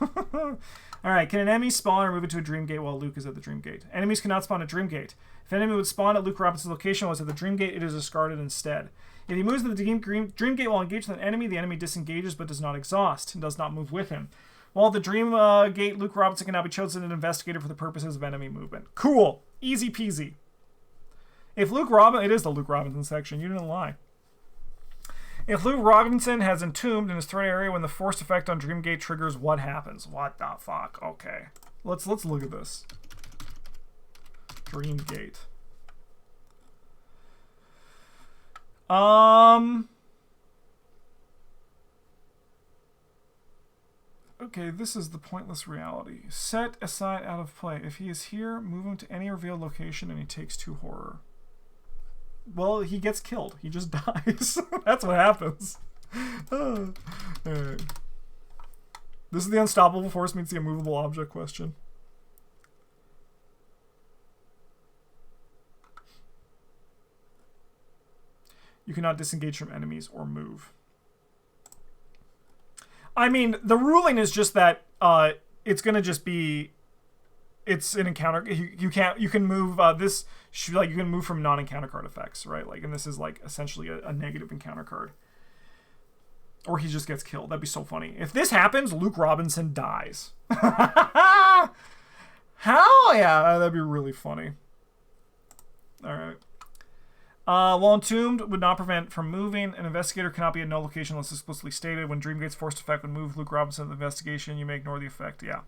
Speaker 1: Alright, can an enemy spawn or move into a Dream Gate while Luke is at the Dream Gate? Enemies cannot spawn at Dream Gate. If an enemy would spawn at Luke Robinson's location while it's at the Dream Gate, it is discarded instead. If he moves to the Dream Gate while engaged with an enemy, the enemy disengages but does not exhaust and does not move with him. While at the Dream Gate, Luke Robinson can now be chosen an investigator for the purposes of enemy movement. Cool! Easy peasy. If Luke Robinson... It is the Luke Robinson section, you didn't lie. If Luke Robinson has entombed in his threat area when the forced effect on Dreamgate triggers, what happens? What the fuck? Okay. Let's look at this. Dreamgate. Okay, this is the pointless reality. Set aside out of play. If he is here, move him to any revealed location and he takes 2 horror. Well, he gets killed. He just dies. That's what happens. Alright. This is the unstoppable force meets the immovable object question. You cannot disengage from enemies or move. I mean, the ruling is just that it's gonna just be, it's an encounter. You can move this. Like you can move from non-encounter card effects, right? Like, and this is like essentially a negative encounter card. Or he just gets killed. That'd be so funny. If this happens, Luke Robinson dies. Hell yeah, that'd be really funny. All right. While entombed would not prevent from moving. An investigator cannot be at no location unless explicitly stated. When Dreamgate's forced effect would move Luke Robinson to the investigation, you may ignore the effect. Yeah.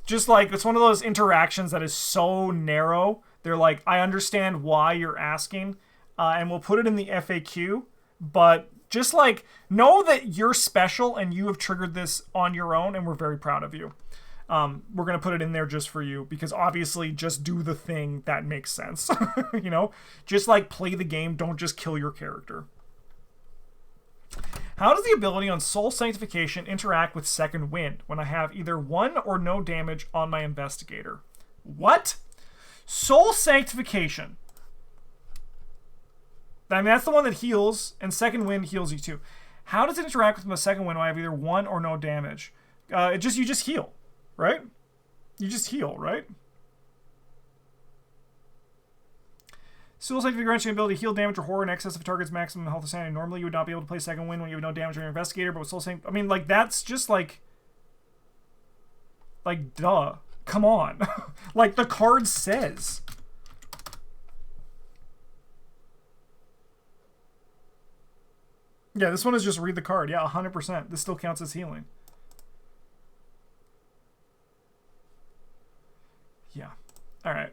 Speaker 1: Just like, it's one of those interactions that is so narrow. They're like, I understand why you're asking, and we'll put it in the FAQ, but just like, know that you're special and you have triggered this on your own, and we're very proud of you. We're going to put it in there just for you, because obviously just do the thing that makes sense. You know, just like play the game. Don't just kill your character. How does the ability on Soul Sanctification interact with Second Wind when I have either 1 or no damage on my investigator? What? Soul Sanctification. I mean, that's the one that heals, and Second Wind heals you too. How does it interact with my Second Wind when I have either 1 or no damage? You just heal, right? You just heal, right? Soul Sanctification grants you the ability to heal damage or horror in excess of a target's maximum health or sanity. Normally, you would not be able to play Second Wind when you have no damage on your investigator, but with Soul Sanctification, I mean, like, that's just like, duh. Come on. Like, the card says. Yeah, this one is just read the card. Yeah, 100%. This still counts as healing. Yeah. All right.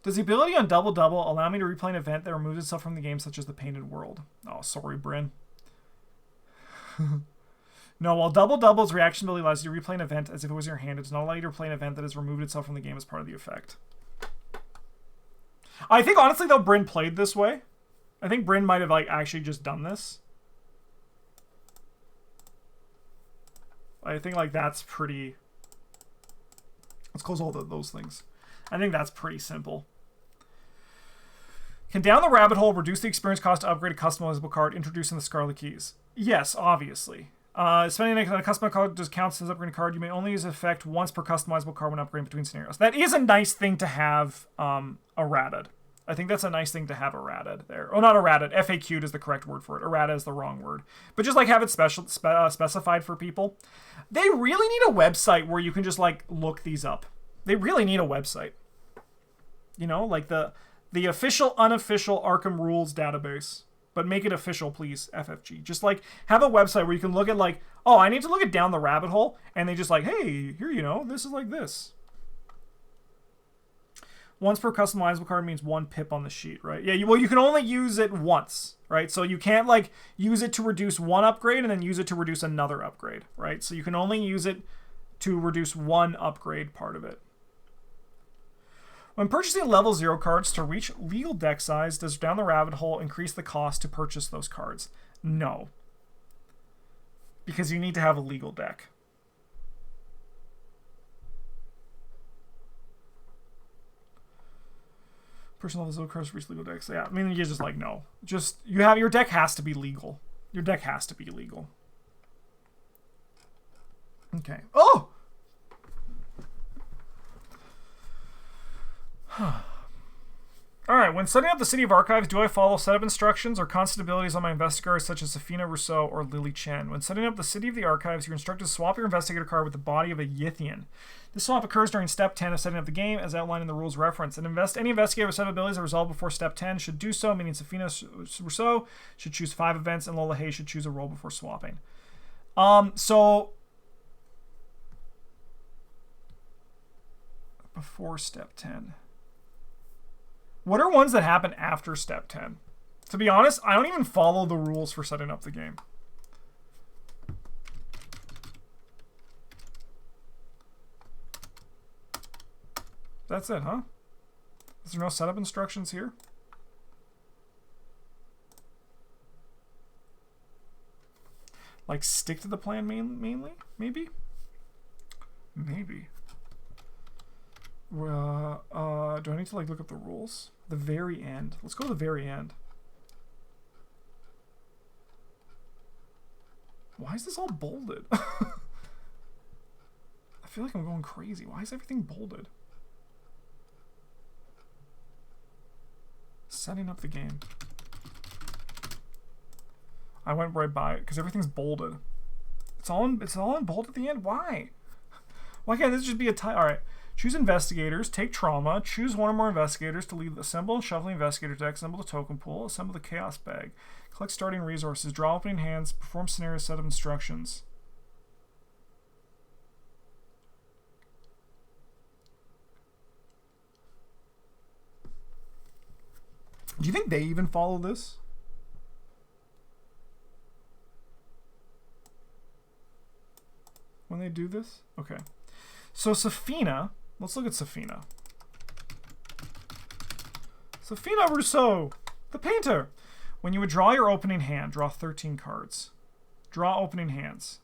Speaker 1: Does the ability on Double Double allow me to replay an event that removes itself from the game, such as the Painted World? Oh, sorry, Bryn. No, while Double Double's reaction ability allows you to replay an event as if it was in your hand, it does not allow you to replay an event that has removed itself from the game as part of the effect. I think, honestly, though, Bryn played this way. I think Bryn might have, like, actually just done this. I think, like, that's pretty... Let's close all those things. I think that's pretty simple. Can Down the Rabbit Hole reduce the experience cost to upgrade a customizable card, introducing the Scarlet Keys? Yes, obviously. Spending a customizable card does count as upgrading a card. You may only use the effect once per customizable card when upgrading between scenarios. That is a nice thing to have errated. I think that's a nice thing to have errated there. Oh, not errated. FAQ'd is the correct word for it. Errata is the wrong word. But just like have it specified for people. They really need a website where you can just like look these up. They really need a website. You know, like the official, unofficial Arkham rules database. But make it official, please, FFG. Just, like, have a website where you can look at, like, oh, I need to look at Down the Rabbit Hole. And they just, like, hey, here, you know, this is like this. Once per customizable card means 1 pip on the sheet, right? Yeah, well, you can only use it once, right? So you can't, like, use it to reduce 1 upgrade and then use it to reduce another upgrade, right? So you can only use it to reduce 1 upgrade part of it. When purchasing level 0 cards to reach legal deck size, does Down the Rabbit Hole increase the cost to purchase those cards? No. Because you need to have a legal deck. Personal level 0 cards to reach legal decks. Yeah, I mean, you're just like, no. Just, your deck has to be legal. Your deck has to be legal. Okay. Oh! Alright, when setting up the City of Archives, do I follow setup instructions or constant abilities on my investigators such as Safina Rousseau or Lily Chen? When setting up the City of the Archives, you're instructed to swap your investigator card with the body of a Yithian. This swap occurs during Step 10 of setting up the game, as outlined in the rules reference. Any investigator with 7 abilities that resolve before Step 10 should do so, meaning Safina Rousseau should choose 5 events and Lola Hayes should choose a role before swapping. So... Before Step 10... What are ones that happen after Step 10? To be honest, I don't even follow the rules for setting up the game. That's it, huh? Is there no setup instructions here? Like, stick to the plan mainly? Maybe? Maybe. do I need to like look up the rules? The very end. Let's go to the very end. Why is this all bolded? I feel like I'm going crazy. Why is everything bolded? Setting up the game. I went right by it because everything's bolded. It's all in bold at the end. Why? Why can't this just be a tie? All right. Choose investigators. Take trauma. Choose one or more investigators to lead. Assemble and shuffle the investigator deck. Assemble the token pool. Assemble the chaos bag. Collect starting resources. Draw opening hands. Perform scenario set of instructions. Do you think they even follow this? When they do this? Okay. So Safina, let's look at Safina. Safina Rousseau, the painter. When you would draw your opening hand, draw 13 cards. Draw opening hands.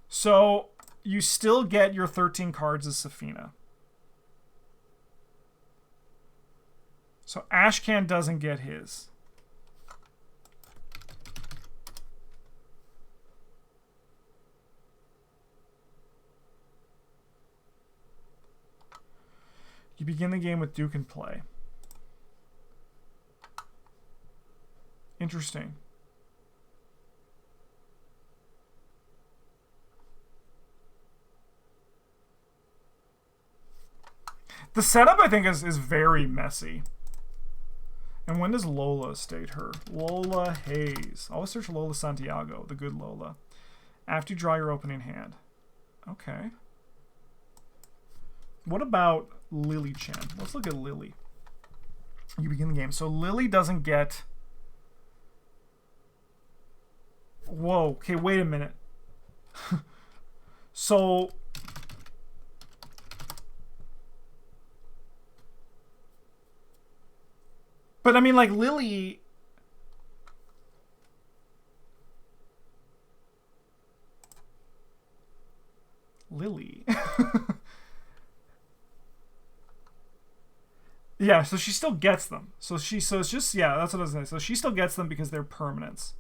Speaker 1: So you still get your 13 cards as Safina. So Ashcan doesn't get his. You begin the game with Duke in play. Interesting. The setup, I think, is very messy. And when does Lola state her? Lola Hayes. Always search Lola Santiago, the good Lola. After you draw your opening hand. Okay. What about Lily Chen? Let's look at Lily. You begin the game. So Lily doesn't get... Whoa. Okay, wait a minute. So... But I mean, like, Lily... Lily... Yeah, so she still gets them. So it's just, yeah, that's what I was saying. So she still gets them because they're permanents.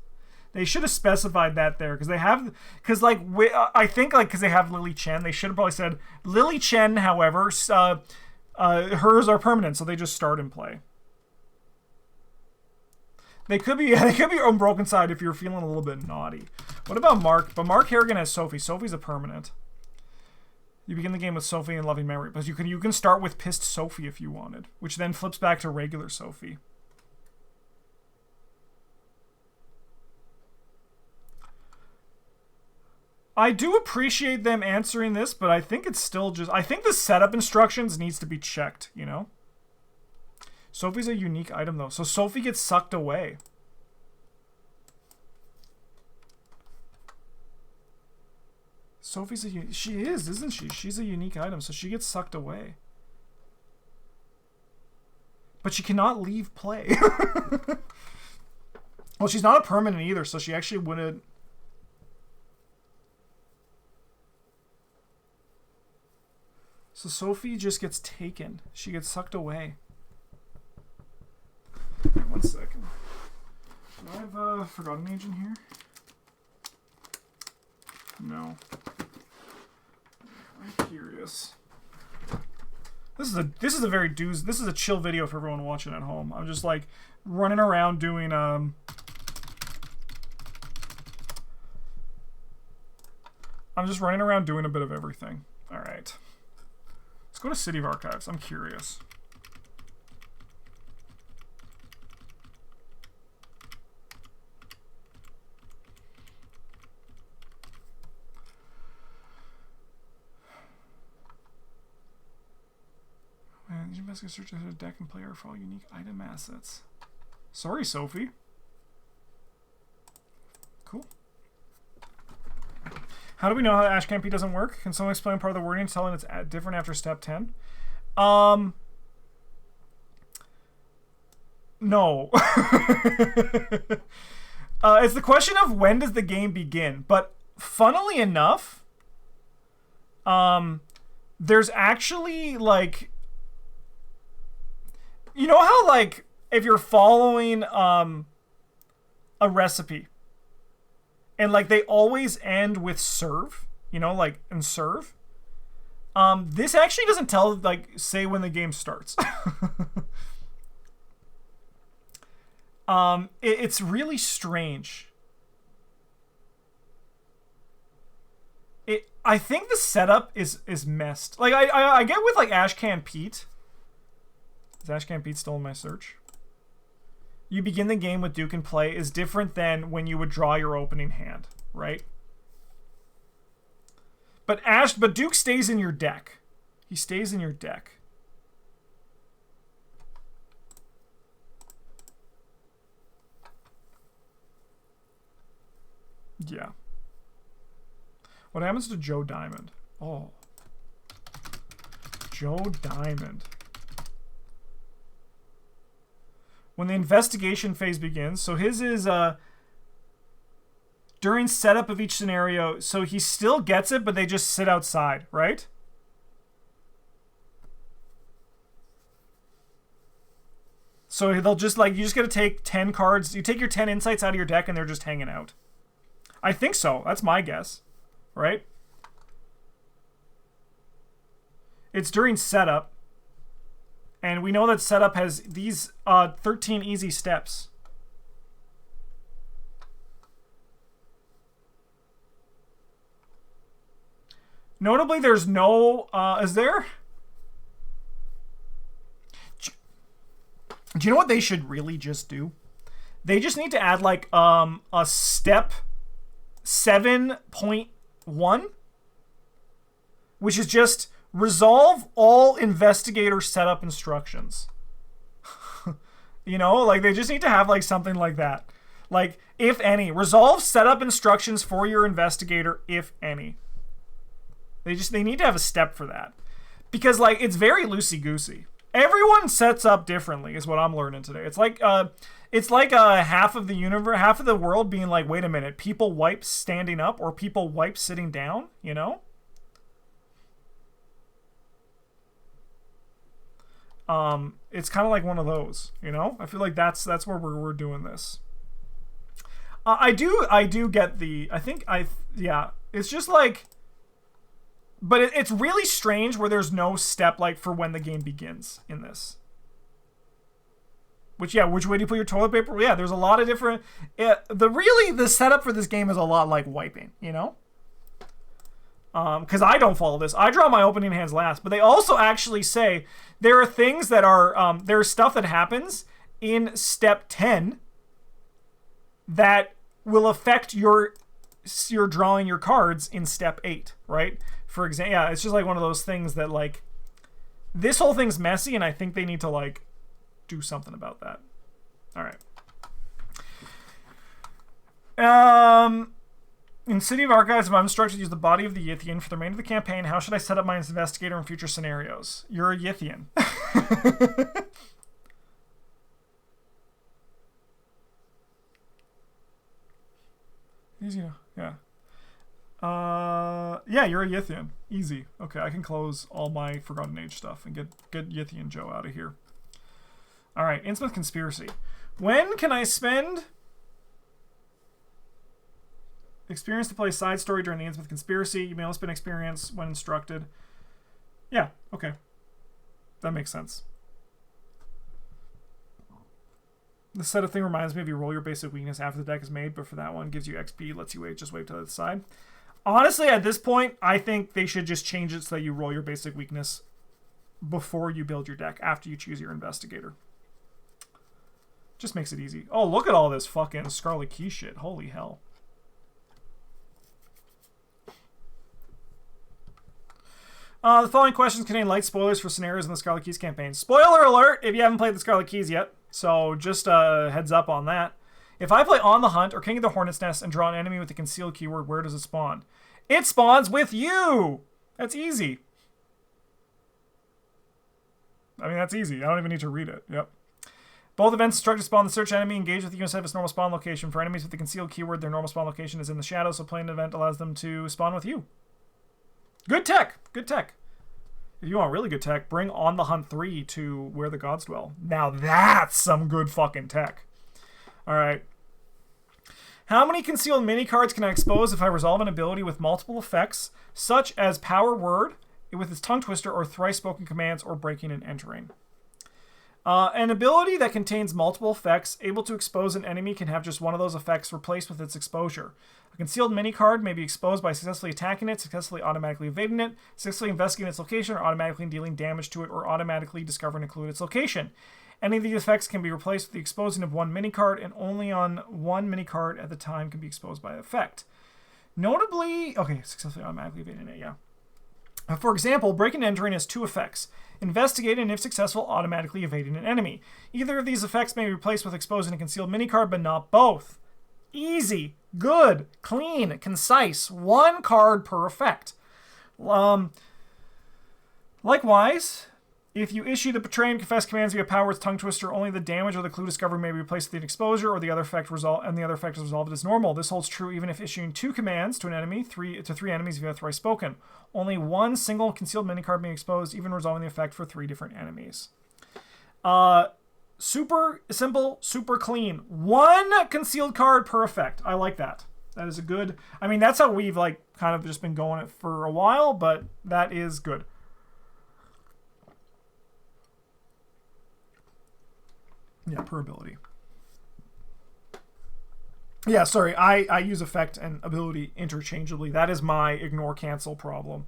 Speaker 1: They should have specified that there because they have, because like, I think like because they have Lily Chen, they should have probably said Lily Chen, however, hers are permanent, so they just start in play. They could be on Broken Side if you're feeling a little bit naughty. What about Mark? But Mark Harrigan has Sophie. Sophie's a permanent. You begin the game with Sophie and Loving Memory, but you can start with Pissed Sophie if you wanted, which then flips back to regular Sophie. I do appreciate them answering this, but I think it's still just... I think the setup instructions needs to be checked, you know? Sophie's a unique item, though. So Sophie gets sucked away. Sophie's she is, isn't she? She's a unique item, so she gets sucked away. But she cannot leave play. Well, she's not a permanent either, so she actually wouldn't... So Sophie just gets taken. She gets sucked away. Wait, 1 second. Do I have a Forgotten Age in here? No. I'm curious. This is a very this is a chill video for everyone watching at home. I'm just like running around doing I'm just running around doing a bit of everything. All right. Let's go to City of Archives. I'm curious. You must search the deck and player for all unique item assets. Sorry, Sophie. Cool. How do we know how Ash Campy doesn't work? Can someone explain part of the wording telling it's different after step 10? No. It's the question of when does the game begin. But funnily enough, there's actually, like... You know how, like, if you're following a recipe, and, like, they always end with serve, you know, like, and serve? This actually doesn't tell, like, say when the game starts. It's really strange. I think the setup is messed. Like, I get with, like, Ashcan Pete. Is Ashcan Pete still in my search? You begin the game with Duke in play is different than when you would draw your opening hand, right? But Duke stays in your deck. He stays in your deck. Yeah. What happens to Joe Diamond? Oh. Joe Diamond. When the investigation phase begins, so his is during setup of each scenario, so he still gets it, but they just sit outside, right? So they'll just, like, you just gotta take 10 cards, you take your 10 insights out of your deck and they're just hanging out. I think so. That's my guess. Right? It's during setup. And we know that setup has these 13 easy steps. Notably, there's no... is there? Do you know what they should really just do? They just need to add, like, a step 7.1, which is just resolve all investigator setup instructions. You know, like, they just need to have, like, something like that. Like, if any, resolve setup instructions for your investigator, if any. They need to have a step for that. Because, like, it's very loosey-goosey. Everyone sets up differently, is what I'm learning today. It's like half of the universe, half of the world being like, wait a minute, people wipe standing up or people wipe sitting down, you know? It's kind of like one of those, you know? I feel like that's where we're doing this. I do get yeah, it's just like, but it's really strange where there's no step, like, for when the game begins in this. Which way do you put your toilet paper? Yeah, there's a lot of different... the setup for this game is a lot like wiping, you know? Because I don't follow this. I draw my opening hands last. But they also actually say there are things that are... there's stuff that happens in step 10 that will affect your drawing your cards in step 8, right? For example, yeah, it's just like one of those things that, like, this whole thing's messy, and I think they need to, like, do something about that. All right. In City of Archives, if I'm instructed to use the body of the Yithian for the remainder of the campaign, how should I set up my investigator in future scenarios? You're a Yithian. Easy, yeah. Yeah, you're a Yithian. Easy. Okay, I can close all my Forgotten Age stuff and get Yithian Joe out of here. All right, Innsmouth Conspiracy. When can I spend experience to play side story during the Innsmouth Conspiracy? You may only spend experience when instructed. Yeah, okay. That makes sense. The setup thing reminds me of you roll your basic weakness after the deck is made, but for that one, gives you XP, lets you wait to the side. Honestly, at this point, I think they should just change it so that you roll your basic weakness before you build your deck, after you choose your investigator. Just makes it easy. Oh, look at all this fucking Scarlet Keys shit. Holy hell. The following questions contain light spoilers for scenarios in the Scarlet Keys campaign. Spoiler alert if you haven't played the Scarlet Keys yet. So just a heads up on that. If I play On the Hunt or King of the Hornet's Nest and draw an enemy with a concealed keyword, where does it spawn? It spawns with you! That's easy. I mean, that's easy. I don't even need to read it. Yep. Both events instruct to spawn the search enemy engage with you instead of its normal spawn location. For enemies with the concealed keyword, their normal spawn location is in the shadows, so playing an event allows them to spawn with you. Good tech. Good tech. If you want really good tech, bring On the Hunt 3 to Where the Gods Dwell. Now that's some good fucking tech. All right. How many concealed mini cards can I expose if I resolve an ability with multiple effects, such as Power Word with its Tongue Twister or Thrice Spoken Commands or Breaking and Entering? An ability that contains multiple effects, able to expose an enemy, can have just one of those effects replaced with its exposure. A concealed mini card may be exposed by successfully attacking it, successfully automatically evading it, successfully investigating its location, or automatically dealing damage to it, or automatically discovering and include its location. Any of these effects can be replaced with the exposing of one mini card, and only on one mini card at the time can be exposed by effect. Notably, okay, successfully automatically evading it, yeah. For example, Breaking and Entering has two effects. Investigating, and if successful, automatically evading an enemy. Either of these effects may be replaced with exposing a concealed mini card, but not both. Easy, good, clean, concise. One card per effect. Likewise, if you issue the Betray and Confess commands via Power with Tongue Twister, only the damage or the clue discovery may be replaced with an exposure, or the other effect is resolved as normal. This holds true even if issuing two commands to an enemy, three enemies via Thrice Spoken. Only one single concealed mini card being exposed, even resolving the effect for 3 different enemies. Super simple, super clean. One concealed card per effect. I like that. That is a good. I mean, that's how we've kind of just been going it for a while, but that is good. Yeah, per ability. Yeah, sorry, I use effect and ability interchangeably. That is my ignore cancel problem.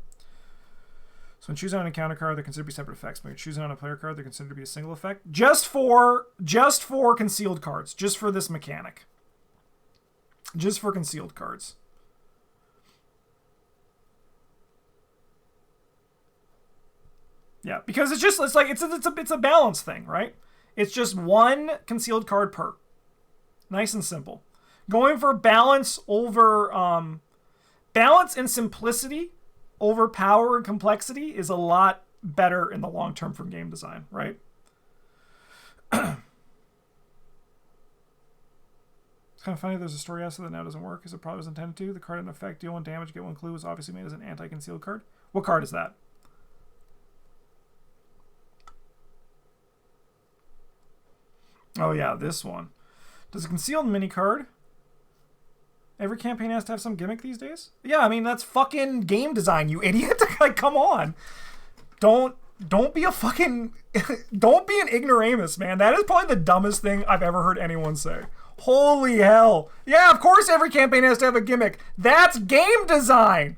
Speaker 1: So when choosing on a encounter card, they're considered to be separate effects. When you're choosing on a player card, they're considered to be a single effect. Just for concealed cards. Just for this mechanic. Just for concealed cards. Yeah, because it's a balance thing, right? It's just one concealed card per. Nice and simple. Going for balance over balance and simplicity over power and complexity is a lot better in the long term from game design, right? It's kind of funny there's a story asset that now doesn't work as it probably was intended to. The card in effect, deal 1 damage, get 1 clue, was obviously made as an anti-concealed card. What card is that? Oh yeah, this one. Does a concealed mini card... Every campaign has to have some gimmick these days? Yeah, I mean, that's fucking game design, you idiot. Come on. Don't be a fucking... Don't be an ignoramus, man. That is probably the dumbest thing I've ever heard anyone say. Holy hell. Yeah, of course every campaign has to have a gimmick. That's game design.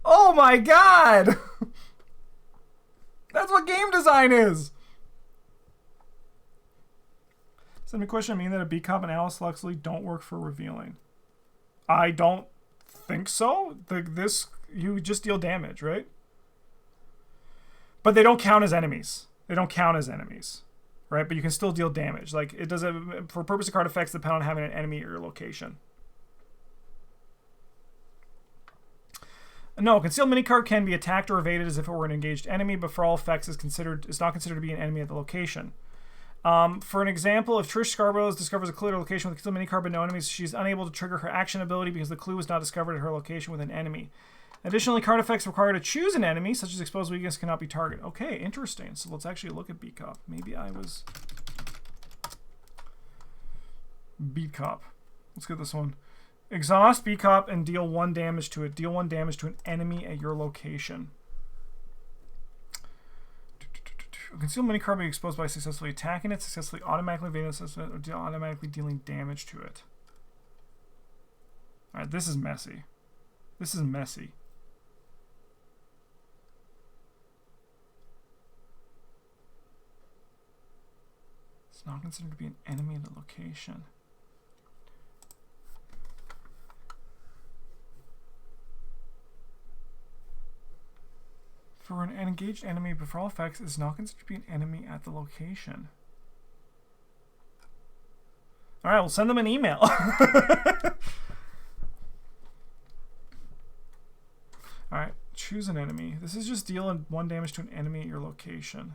Speaker 1: Oh my god. That's what game design is. Does the question mean that a B-Cop and Alice Luxley don't work for revealing? I don't think so. You just deal damage, right? But they don't count as enemies. Right? But you can still deal damage. It does it for purpose of card effects depend on having an enemy at your location. No, concealed mini card can be attacked or evaded as if it were an engaged enemy, but for all effects is not considered to be an enemy at the location. For an example, if Trish Scarborough discovers a clue at her location with a concealed mini card but no enemies, she's unable to trigger her action ability because the clue was not discovered at her location with an enemy. Additionally, card effects require to choose an enemy, such as exposed weakness cannot be targeted. Okay, interesting. So let's actually look at Beat Cop. Maybe I was... Beat Cop. Let's get this one. Exhaust Beat Cop and deal 1 damage to it. Deal 1 damage to an enemy at your location. A concealed mini card may be exposed by successfully attacking it, successfully automatically evading it, or automatically dealing damage to it. Alright, this is messy. This is messy. It's not considered to be an enemy in the location. For an engaged enemy, but for all effects, is not considered to be an enemy at the location. Alright, we'll send them an email. Alright, choose an enemy. This is just dealing 1 damage to an enemy at your location.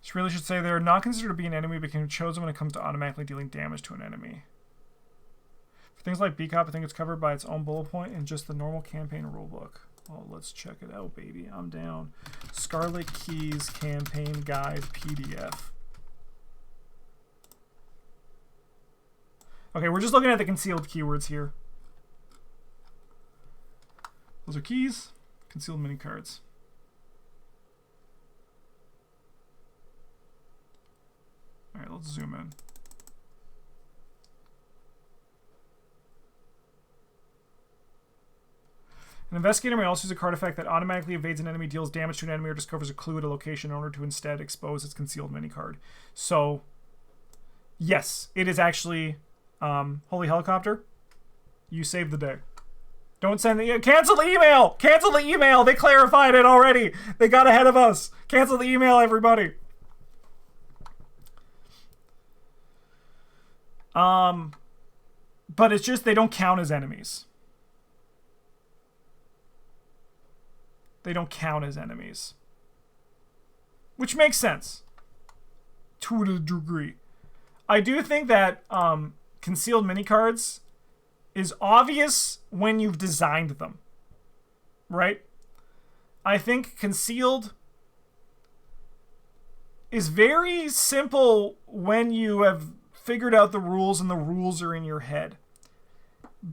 Speaker 1: This really should say they're not considered to be an enemy, but can be chosen when it comes to automatically dealing damage to an enemy. For things like BCOP, I think it's covered by its own bullet point in just the normal campaign rulebook. Oh, let's check it out, baby. I'm down. Scarlet Keys Campaign Guide PDF. Okay, we're just looking at the concealed keywords here. Those are keys, concealed mini cards. All right, let's zoom in. An investigator may also use a card effect that automatically evades an enemy, deals damage to an enemy, or discovers a clue at a location in order to instead expose its concealed mini card. So, yes, it is actually Holy Helicopter. You saved the day. Don't send the cancel the email. Cancel the email. They clarified it already. They got ahead of us. Cancel the email, everybody. But it's just they don't count as enemies. They don't count as enemies. Which makes sense. To a degree. I do think that concealed mini cards is obvious when you've designed them. Right? I think concealed is very simple when you have figured out the rules and the rules are in your head.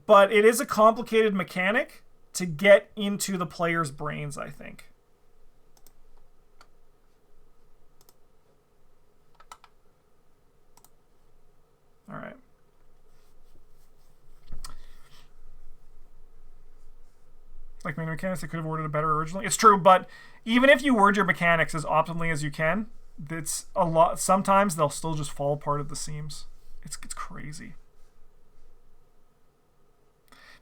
Speaker 1: But it is a complicated mechanic to get into the player's brains, I think. All right. Like main mechanics, they could have worded it better originally. It's true, but even if you word your mechanics as optimally as you can, it's a lot. Sometimes they'll still just fall apart at the seams. It's crazy.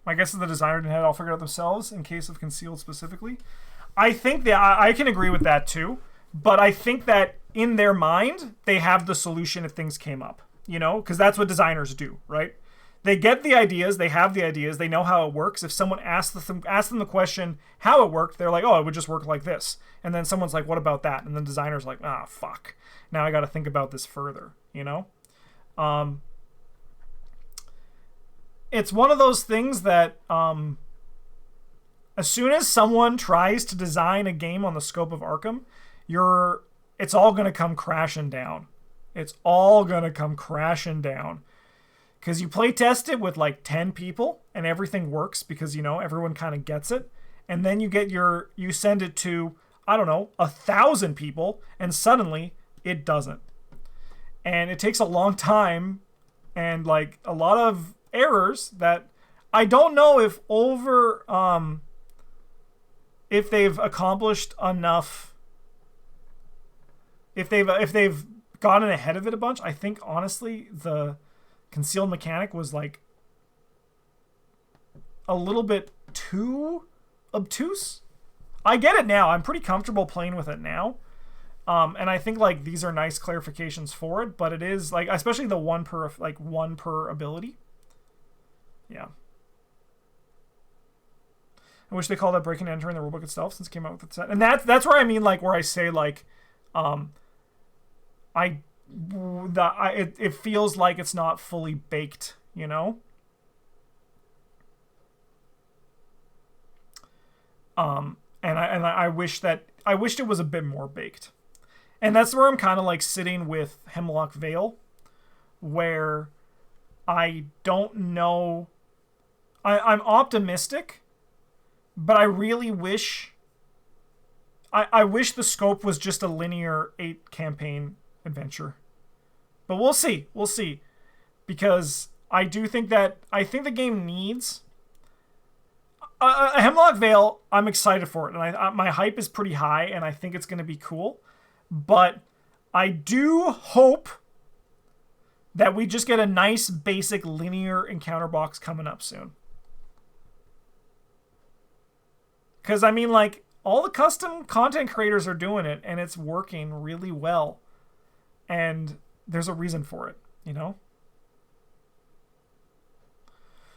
Speaker 1: My guess is the designer didn't have it all figured out themselves in case of concealed specifically. I think that I can agree with that too, but I think that in their mind they have the solution if things came up, you know, because that's what designers do, right? They get the ideas, they have the ideas, they know how it works. If someone asks them the question how it worked, they're like, oh, it would just work like this. And then someone's like, what about that? And then the designer's like, ah, fuck. Now I got to think about this further, you know? It's one of those things that as soon as someone tries to design a game on the scope of Arkham, it's all going to come crashing down. It's all going to come crashing down. Because you play test it with like 10 people and everything works because, you know, everyone kind of gets it. And then you send it to, I don't know, 1,000 people and suddenly it doesn't. And it takes a long time and like a lot of errors that I don't know if if they've accomplished enough, if they've gotten ahead of it a bunch. I think honestly the concealed mechanic was like a little bit too obtuse. I get it now. I'm pretty comfortable playing with it now. And I think like these are nice clarifications for it, but it is like, especially the one per ability. Yeah. I wish they called that breaking and entering the rulebook itself since it came out with the set. And that's where I mean, like, where I say like, it feels like it's not fully baked, you know? And I wished it was a bit more baked. And that's where I'm kind of like sitting with Hemlock Vale, where I don't know. I'm optimistic, but I really wish I wish the scope was just a linear 8 campaign adventure. But we'll see. We'll see. Because I think the game needs a Hemlock Vale. I'm excited for it, and my hype is pretty high, and I think it's going to be cool. But I do hope that we just get a nice basic linear encounter box coming up soon. Because I mean, like, all the custom content creators are doing it, and it's working really well. And there's a reason for it, you know?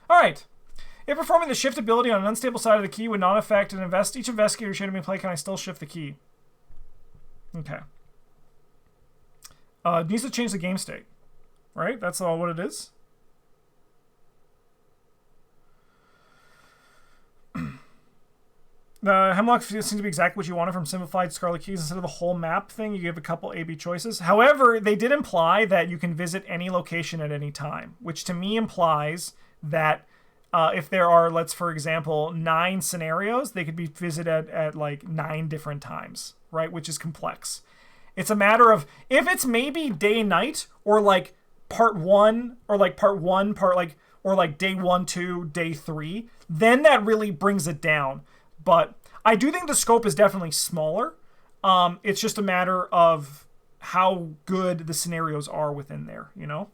Speaker 1: All right. If performing the shift ability on an unstable side of the key would not affect each investigator shooting me play, can I still shift the key? Okay. It needs to change the game state, right? That's all what it is. The Hemlock seems to be exactly what you wanted from simplified Scarlet Keys. Instead of the whole map thing, you give a couple A/B choices. However, they did imply that you can visit any location at any time, which to me implies that if there are, for example, 9 scenarios, they could be visited at like 9 different times, right? Which is complex. It's a matter of if it's maybe day night or like part 1 or like part 1 part like or like day 1 2 day 3, then that really brings it down. But I do think the scope is definitely smaller. It's just a matter of how good the scenarios are within there, you know?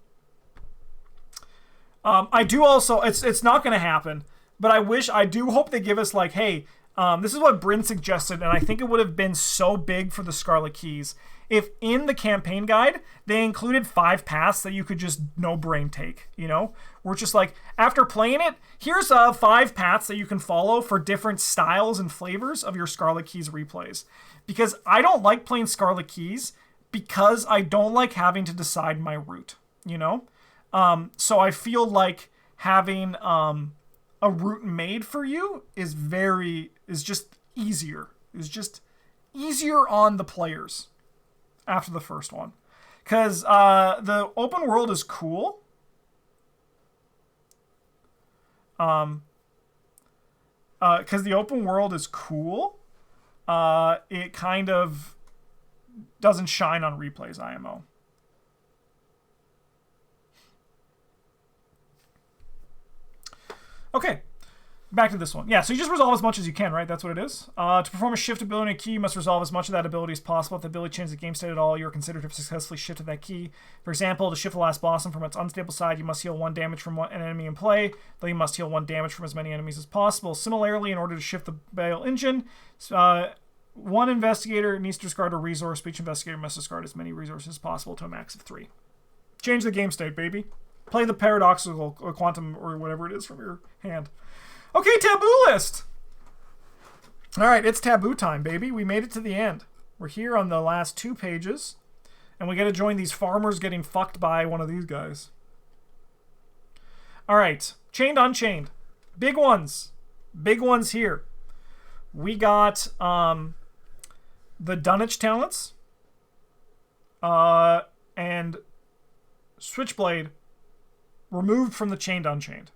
Speaker 1: I do also, it's not going to happen, but I do hope they give us like, hey, this is what Bryn suggested, and I think it would have been so big for the Scarlet Keys if in the campaign guide they included 5 paths that you could just no brain take, you know? We're just like, after playing it, here's 5 paths that you can follow for different styles and flavors of your Scarlet Keys replays. Because I don't like playing Scarlet Keys because I don't like having to decide my route, you know? So I feel like having a route made for you is just easier. Is just easier on the players after the first one. Because the open world is cool. Because the open world is cool. It kind of doesn't shine on replays IMO. Okay, back to this one. Yeah, so you just resolve as much as you can, right? That's what it is. To perform a shift ability in a key, you must resolve as much of that ability as possible. If the ability changes the game state at all, you are considered to have successfully shifted that key. For example, to shift the last blossom from its unstable side, you must heal 1 damage from an enemy in play, though you must heal 1 damage from as many enemies as possible. Similarly, in order to shift the Bale engine, one investigator needs to discard a resource. Each investigator must discard as many resources as possible to a max of 3. Change the game state, baby. Play the paradoxical or quantum or whatever it is from your hand. Okay, taboo list. All right, it's taboo time, baby. We made it to the end. We're here on the last 2 pages, and we got to join these farmers getting fucked by one of these guys. All right, chained, unchained. Big ones. Big ones here. We got the Dunwich talents and Switchblade removed from the chained unchained.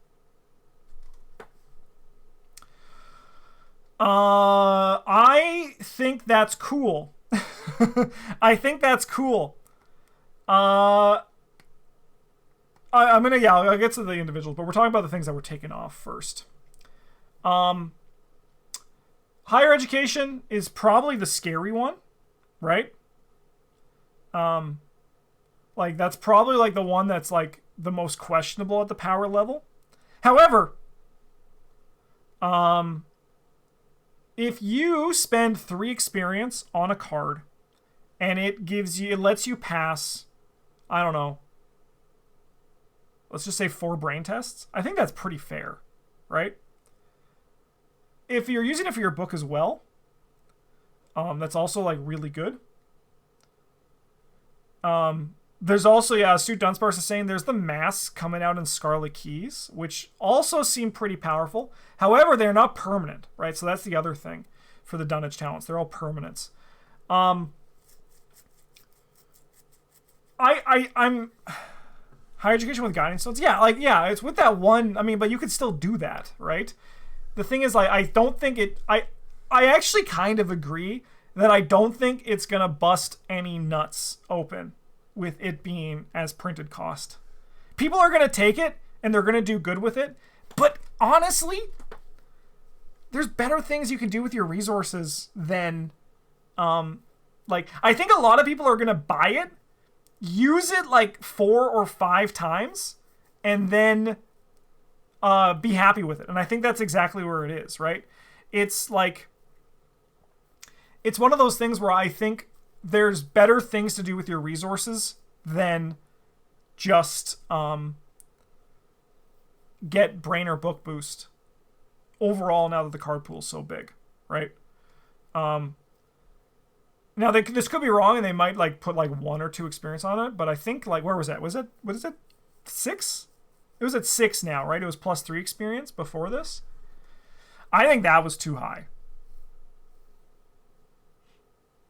Speaker 1: I think that's cool. I think that's cool. I'll get to the individuals, but we're talking about the things that were taken off first. Higher education is probably the scary one, right? Like that's probably like the one that's like the most questionable at the power level. However, if you spend 3 experience on a card and it lets you pass, I don't know, let's just say 4 brain tests, I think that's pretty fair, right? If you're using it for your book as well, that's also like really good. There's also, Stu Dunsparce is saying there's the masks coming out in Scarlet Keys, which also seem pretty powerful. However, they're not permanent, right? So that's the other thing for the Dunwich talents. They're all permanents. I'm higher education with guiding stones. Yeah, it's with that one. I mean, but you could still do that, right? The thing is, like, I don't think it. I actually kind of agree that I don't think it's gonna bust any nuts open with it being as printed cost. People are going to take it and they're going to do good with it. But honestly, there's better things you can do with your resources than, I think a lot of people are going to buy it, use it like 4 or 5 times, and then be happy with it. And I think that's exactly where it is, right? It's like, it's one of those things where I think there's better things to do with your resources than just get brain or book boost overall now that the card pool is so big, right? Now this could be wrong, and they might like put like 1 or 2 experience on it. But I think like where was that? Was it what is it 6? It was at 6 now, right? It was +3 experience before this. I think that was too high.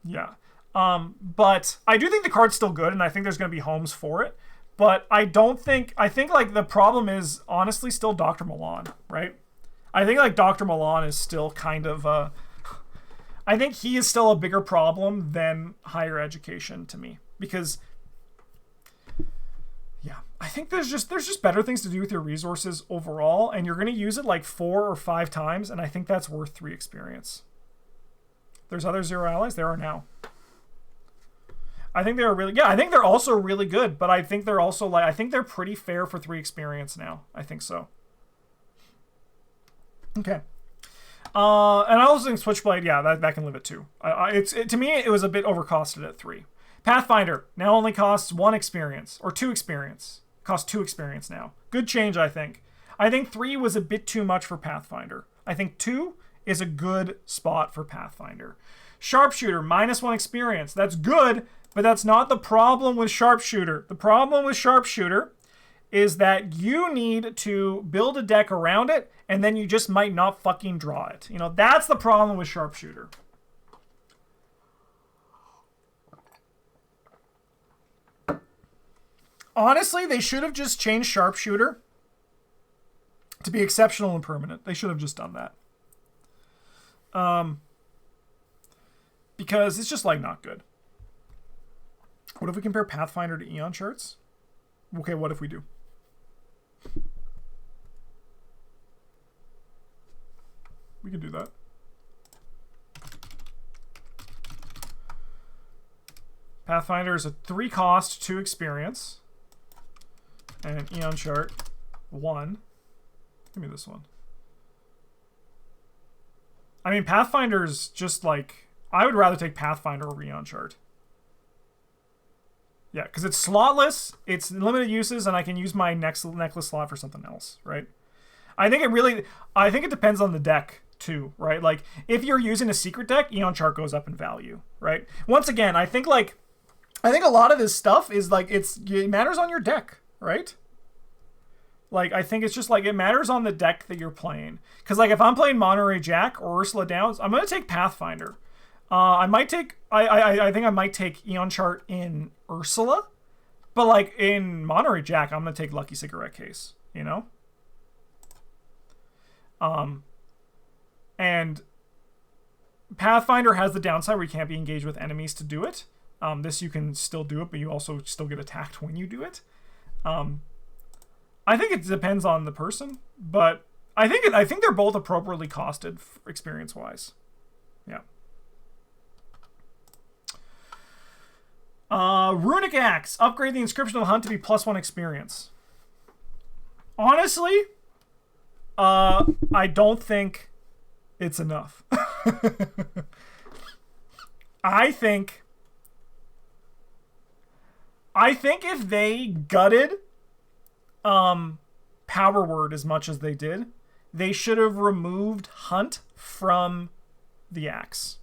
Speaker 1: Yeah. But I do think the card's still good, and I think there's going to be homes for it. But I think like the problem is honestly still Dr. Milan, right? I think like Dr. Milan is still kind of I think he is still a bigger problem than higher education to me, because yeah, I think there's just better things to do with your resources overall, and you're going to use it like 4 or 5 times, and I think that's worth 3 experience. There's other 0 allies. There are now. I think they're really, yeah, I think they're also really good, but I think they're also like, I think they're pretty fair for 3 experience now. I think so. Okay. And I also think Switchblade, yeah, that can live at 2. To me, it was a bit overcosted at 3. Pathfinder now only costs 1 experience, or 2 experience. Costs 2 experience now. Good change, I think. I think 3 was a bit too much for Pathfinder. I think 2 is a good spot for Pathfinder. Sharpshooter, -1 experience. That's good, but that's not the problem with Sharpshooter. The problem with Sharpshooter is that you need to build a deck around it, and then you just might not fucking draw it. You know, that's the problem with Sharpshooter. Honestly, they should have just changed Sharpshooter to be exceptional and permanent. They should have just done that. Because it's just like not good. What if we compare Pathfinder to Eon charts? Okay, what if we do? We can do that. Pathfinder is a 3 cost, 2 experience. And Eon chart, 1. Give me this one. I mean, Pathfinder's just like, I would rather take Pathfinder over Eon chart. Yeah, because it's slotless, it's limited uses, and I can use my necklace slot for something else, right? I think it depends on the deck too, right? Like if you're using a secret deck, Eon chart goes up in value, right? Once again, I think a lot of this stuff is like it matters on your deck, right? Like I think it's just like it matters on the deck that you're playing. Because like if I'm playing Monterey Jack or Ursula Downs, I'm gonna take Pathfinder. I think I might take Eon chart in Ursula, but like in Monterey Jack, I'm gonna take Lucky Cigarette Case, you know? And Pathfinder has the downside where you can't be engaged with enemies to do it. This you can still do it, but you also still get attacked when you do it. I think it depends on the person, but I think they're both appropriately costed experience-wise. Yeah. Runik Axe. Upgrade the inscription of the hunt to be +1 experience. Honestly, I don't think it's enough. I think if they gutted Power Word as much as they did, they should have removed Hunt from the axe.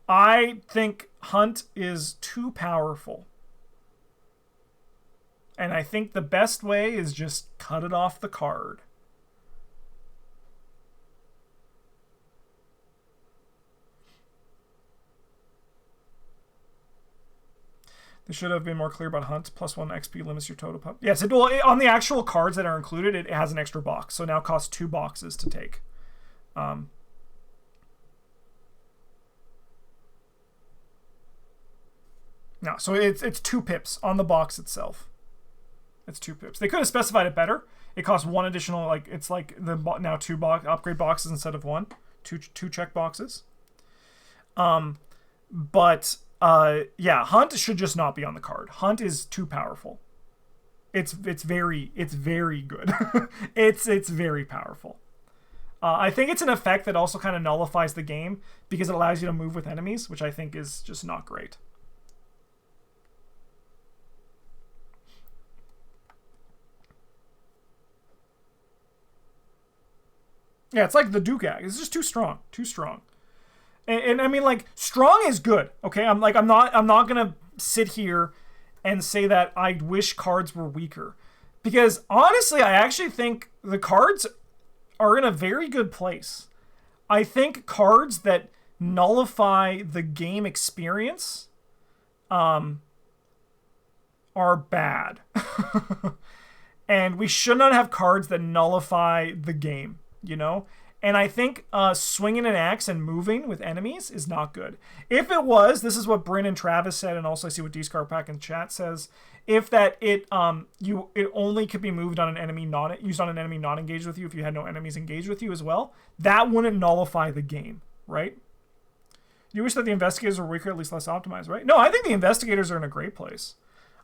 Speaker 1: I think Hunt is too powerful. And I think the best way is just cut it off the card. They should have been more clear about Hunt. +1 XP limits your total pop. Yes, on the actual cards that are included, it has an extra box. So now it costs 2 boxes to take. No, so it's 2 pips on the box itself. It's 2 pips. They could have specified it better. It costs 1 additional, like it's like now 2 upgrade boxes instead of 1, 2 check boxes. But yeah, Hunt should just not be on the card. Hunt is too powerful. It's very good. it's very powerful. I think it's an effect that also kind of nullifies the game because it allows you to move with enemies, which I think is just not great. Yeah, it's like the Duke Axe. It's just too strong. Too strong. And I mean, like, strong is good. Okay, I'm not gonna sit here and say that I wish cards were weaker, because honestly, I actually think the cards are in a very good place. I think cards that nullify the game experience are bad. And we should not have cards that nullify the game, you know? And I think swinging an axe and moving with enemies is not good. If it was, this is what Bryn and Travis said, and also I see what D-Scarpack in chat says, if that it only could be moved on an enemy used on an enemy not engaged with you if you had no enemies engaged with you as well, that wouldn't nullify the game, right? You wish that the investigators were weaker, at least less optimized, right? No, I think the investigators are in a great place.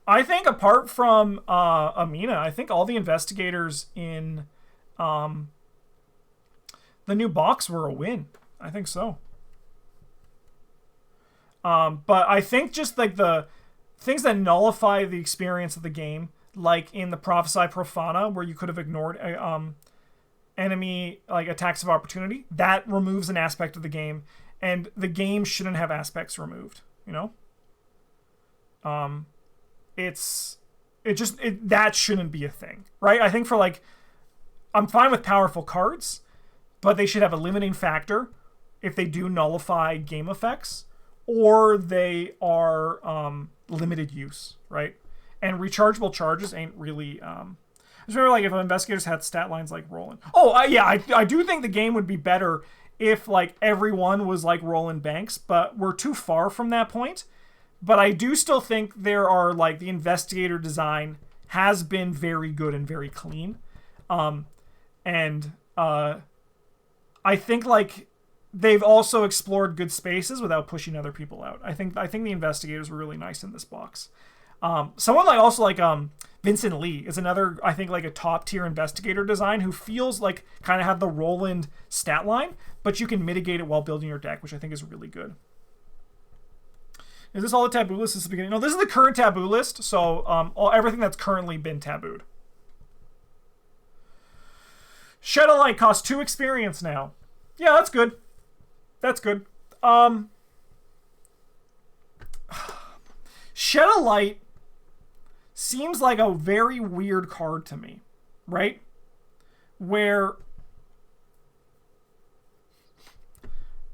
Speaker 1: I think apart from Amina, I think all the investigators in the new box were a win. I think so. But I think just like the things that nullify the experience of the game, like in the Prophesy Profana, where you could have ignored enemy like attacks of opportunity, that removes an aspect of the game, and the game shouldn't have aspects removed. You know, that shouldn't be a thing, right? I think for like, I'm fine with powerful cards, but they should have a limiting factor if they do nullify game effects, or they are limited use, right? And rechargeable charges ain't really... I just remember, like, if investigators had stat lines like Roland. Oh, yeah, I do think the game would be better if, like, everyone was like Roland Banks, but we're too far from that point. But I do still think there are, like, the investigator design has been very good and very clean. I think, like, they've also explored good spaces without pushing other people out. I think the investigators were really nice in this box. Someone like also like Vincent Lee is another, I think, like a top tier investigator design who feels like kind of have the Roland stat line, but you can mitigate it while building your deck, which I think is really good. Is this all the taboo list at the beginning? No, this is the current taboo list. So everything that's currently been tabooed. Shadow Light costs 2 experience now. Yeah, that's good. That's good. Shadow Light seems like a very weird card to me, right? Where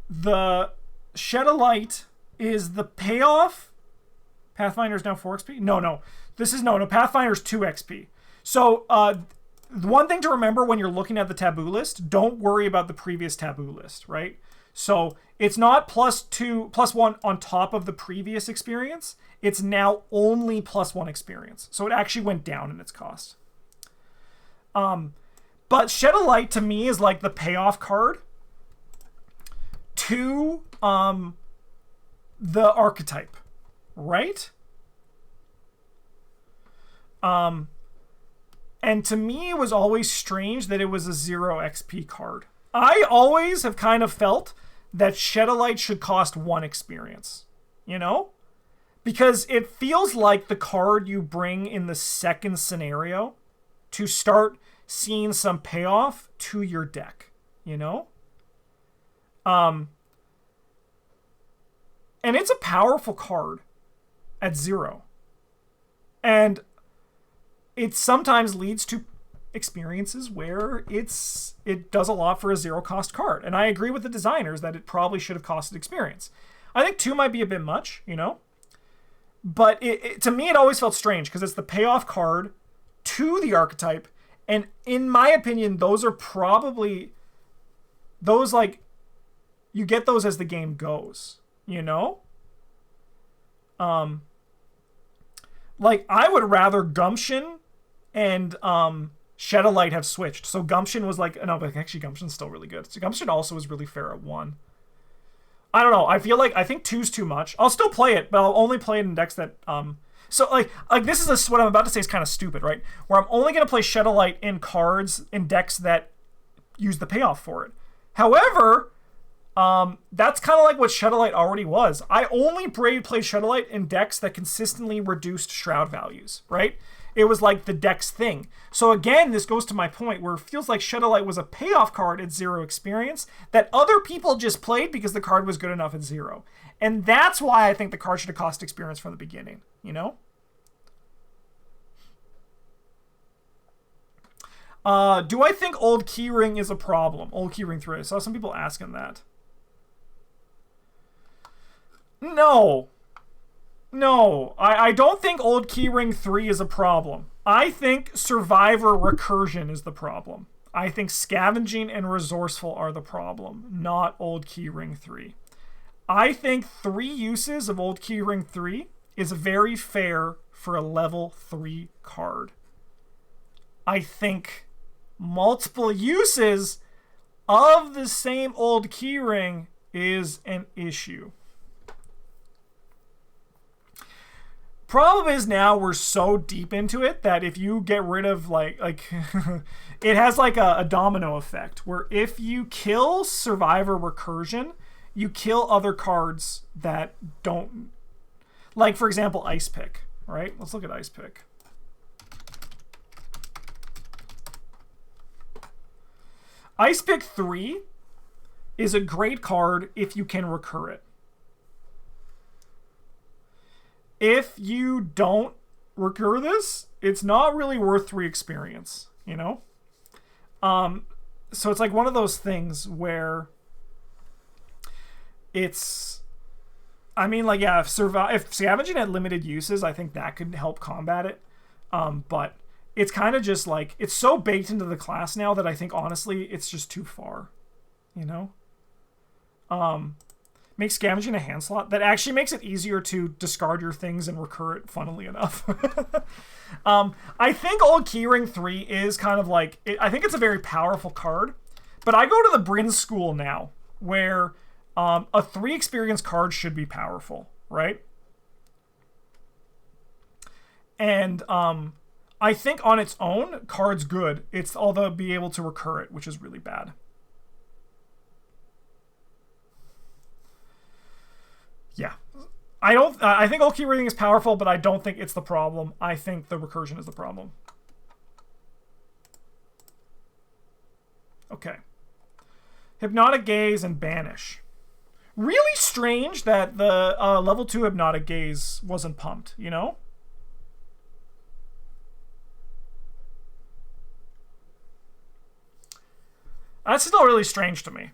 Speaker 1: the Shadow Light is the payoff. Pathfinder's now 4 XP? No. Pathfinder's 2 XP. So, the one thing to remember when you're looking at the taboo list, don't worry about the previous taboo list, right? So it's not +1 on top of the previous experience. It's now only +1 experience. So it actually went down in its cost. But Shadow Light to me is like the payoff card to the archetype, right? And to me, it was always strange that it was a 0 XP card. I always have kind of felt that Shadow Light should cost 1 experience, you know? Because it feels like the card you bring in the second scenario to start seeing some payoff to your deck, you know? And it's a powerful card at 0. And it sometimes leads to experiences where it does a lot for a 0 cost card. And I agree with the designers that it probably should have costed experience. I think 2 might be a bit much, you know? But to me, it always felt strange because it's the payoff card to the archetype. And in my opinion, those are probably... Those, like... You get those as the game goes, you know? Like, I would rather Gumption and Shadow Light have switched. So Gumption was like... No, but actually Gumption's still really good. So Gumption also was really fair at 1. I don't know. I think 2's too much. I'll still play it, but I'll only play it in decks that... So, like this is what I'm about to say is kind of stupid, right? Where I'm only going to play Shadow Light in cards in decks that use the payoff for it. However, That's kind of like what Shuttlite already was. I only played Shuttlite in decks that consistently reduced Shroud values, right? It was like the deck's thing. So again, this goes to my point where it feels like Shuttlite was a payoff card at 0 experience that other people just played because the card was good enough at 0. And that's why I think the card should have cost experience from the beginning, you know? Do I think Old Keyring is a problem? Old Keyring 3. I saw some people asking that. No. No. I don't think Old Keyring 3 is a problem. I think Survivor Recursion is the problem. I think Scavenging and Resourceful are the problem, not Old Keyring 3. I think 3 uses of Old Keyring 3 is very fair for a level 3 card. I think multiple uses of the same Old Keyring is an issue. Problem is now we're so deep into it that if you get rid of like it has like a domino effect where if you kill Survivor Recursion, you kill other cards that don't, like for example Ice Pick, right? Let's look at Ice Pick. Ice Pick 3 is a great card if you can recur it. If you don't recur this, it's not really worth 3 experience, you know? So it's like one of those things where it's, I mean, like, yeah, if Scavenging had limited uses, I think that could help combat it. But it's kind of just like, it's so baked into the class now that I think, honestly, it's just too far, you know? Make Scavenging a hand slot. That actually makes it easier to discard your things and recur it, funnily enough. I think Old Keyring 3 is kind of like, I think it's a very powerful card, but I go to the Bryn school now, where a 3 experience card should be powerful, right? And I think on its own, card's good. It's all the be able to recur it, which is really bad. Yeah. I think Old Keyring is powerful, but I don't think it's the problem. I think the recursion is the problem. Okay. Hypnotic Gaze and Banish. Really strange that the level 2 Hypnotic Gaze wasn't pumped, you know? That's still really strange to me.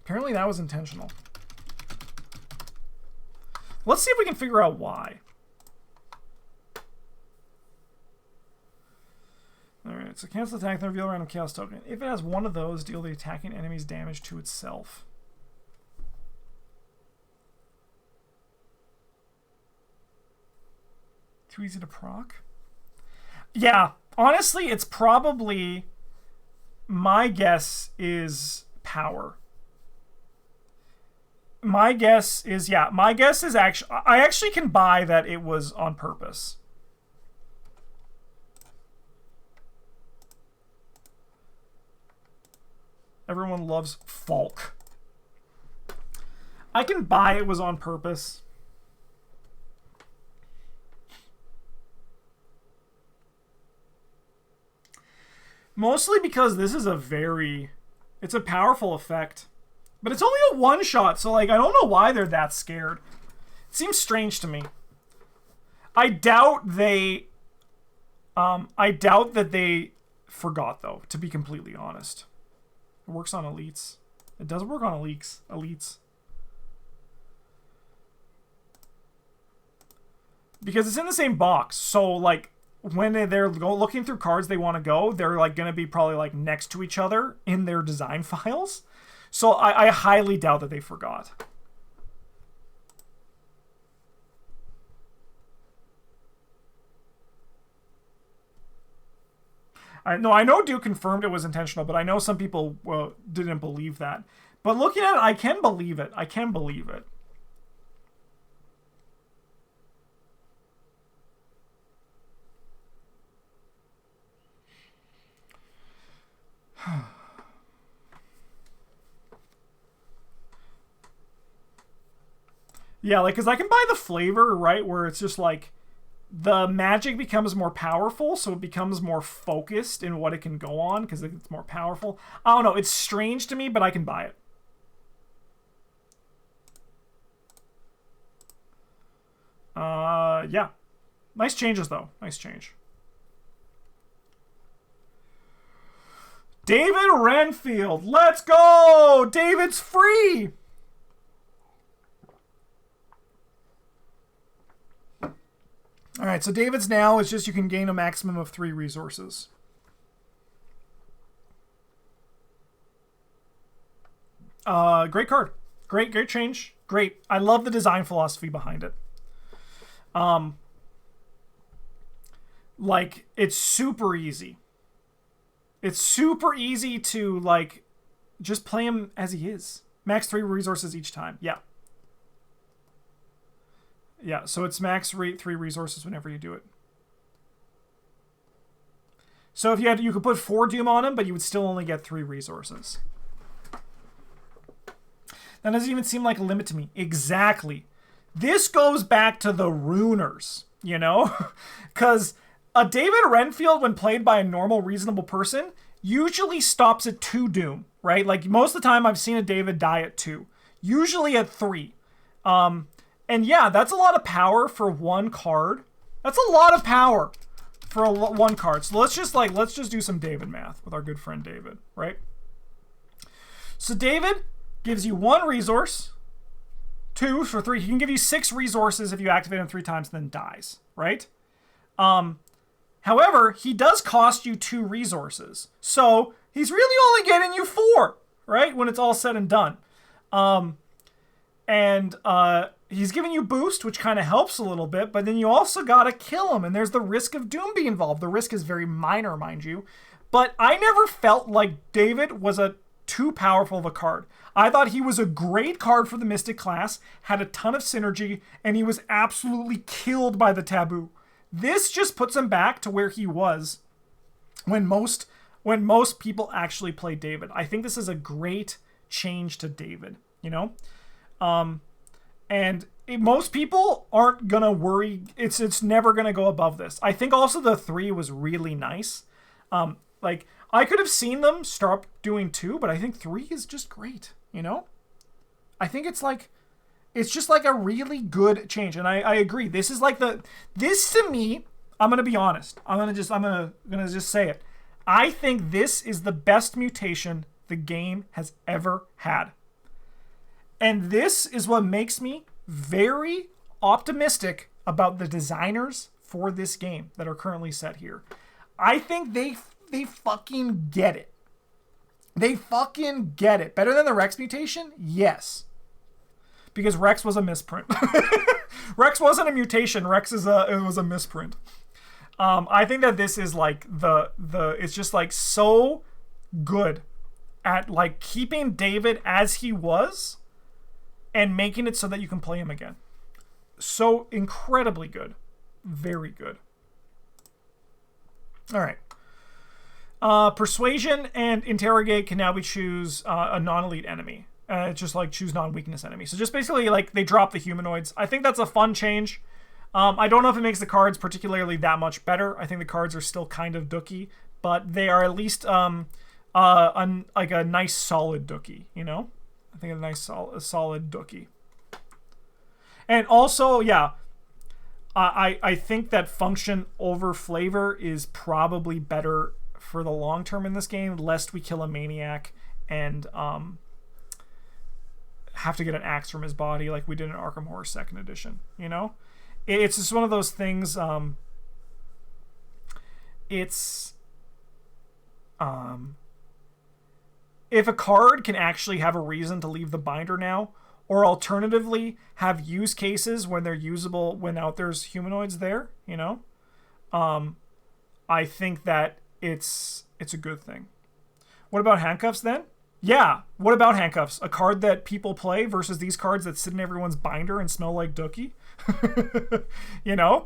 Speaker 1: Apparently that was intentional. Let's see if we can figure out why. Alright, so cancel attack, then reveal a random chaos token. If it has one of those, deal the attacking enemy's damage to itself. Too easy to proc? Yeah, honestly, it's probably, my guess is power. My guess is actually, I actually can buy that it was on purpose. Everyone loves Falk. I can buy it was on purpose. Mostly because this is it's a powerful effect. But it's only a one-shot, so like I don't know why they're that scared. It seems strange to me. I doubt that they forgot, though, to be completely honest. It works on elites. It does work on elites. Because it's in the same box, so like when they're looking through cards they want to go, they're like going to be probably like next to each other in their design files. So I highly doubt that they forgot. I know Duke confirmed it was intentional, but I know some people didn't believe that. But looking at it, I can believe it. I can believe it. Yeah, like, because I can buy the flavor, right, where it's just like the magic becomes more powerful, so it becomes more focused in what it can go on because it's more powerful. I don't know. It's strange to me, but I can buy it. Yeah. Nice changes, though. Nice change. David Renfield. Let's go! David's free! Alright, so David's now is just you can gain a maximum of 3 resources. Great card. Great change. Great. I love the design philosophy behind it. Like, it's super easy. It's super easy to, like, just play him as he is. Max 3 resources each time. Yeah. Yeah, so it's max 3 resources whenever you do it. So if you could put 4 Doom on him, but you would still only get 3 resources. That doesn't even seem like a limit to me. Exactly. This goes back to the runers, you know? Because a David Renfield, when played by a normal, reasonable person, usually stops at 2 Doom, right? Like, most of the time I've seen a David die at 2. Usually at 3. And yeah, that's a lot of power for 1 card. That's a lot of power for 1 card. So let's just do some David math with our good friend David, right? So David gives you 1 resource, 2 for 3. He can give you 6 resources if you activate him 3 times, then dies, right? However, he does cost you 2 resources. So he's really only getting you 4, right? When it's all said and done. He's giving you boost, which kind of helps a little bit, but then you also gotta kill him, and there's the risk of Doom being involved. The risk is very minor, mind you. But I never felt like David was too powerful of a card. I thought he was a great card for the Mystic class, had a ton of synergy, and he was absolutely killed by the Taboo. This just puts him back to where he was when most people actually play David. I think this is a great change to David, you know? Most people aren't gonna worry. It's never gonna go above this. I think also the 3 was really nice. Like, I could have seen them start doing 2, but I think 3 is just great, you know? I think it's just like a really good change. And I agree. This is like this to me, I'm gonna be honest. I'm gonna just say it. I think this is the best mutation the game has ever had. And this is what makes me very optimistic about the designers for this game that are currently set here. I think they fucking get it. They fucking get it. Better than the Rex mutation? Yes. Because Rex was a misprint. Rex wasn't a mutation. Rex it was a misprint. I think that this is like it's just like so good at like keeping David as he was and making it so that you can play him again. So incredibly good. Very good. All right. Persuasion and Interrogate can now be choose a non-elite enemy. Just like choose non-weakness enemy. So just basically like they drop the humanoids. I think that's a fun change. I don't know if it makes the cards particularly that much better. I think the cards are still kind of dookie, but they are at least like a nice solid dookie, you know? I think a nice solid dookie. And also, yeah, I think that function over flavor is probably better for the long term in this game, lest we kill a maniac and have to get an axe from his body like we did in Arkham Horror 2nd Edition, you know? It's just one of those things, if a card can actually have a reason to leave the binder now, or alternatively have use cases when they're usable when there's humanoids there, you know, I think that it's a good thing. What about handcuffs then? Yeah, what about handcuffs? A card that people play versus these cards that sit in everyone's binder and smell like dookie? You know?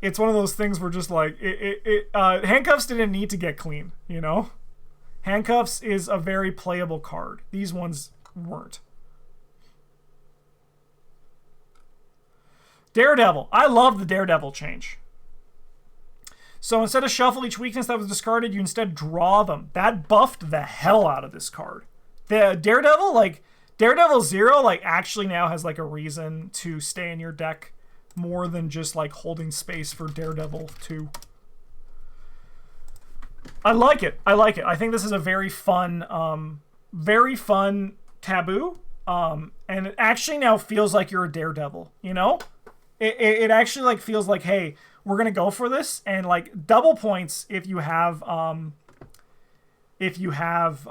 Speaker 1: It's one of those things where just like handcuffs didn't need to get clean, you know? Handcuffs is a very playable card. These ones weren't. Daredevil. I love the Daredevil change. So instead of shuffle each weakness that was discarded, you instead draw them. That buffed the hell out of this card. The Daredevil, like, Daredevil 0, like, actually now has, like, a reason to stay in your deck more than just, like, holding space for Daredevil 2. I like it. I like it. I think this is a very fun taboo. And it actually now feels like you're a Daredevil, you know? It actually, like, feels like, hey, we're gonna go for this, and, like, double points if you have if you have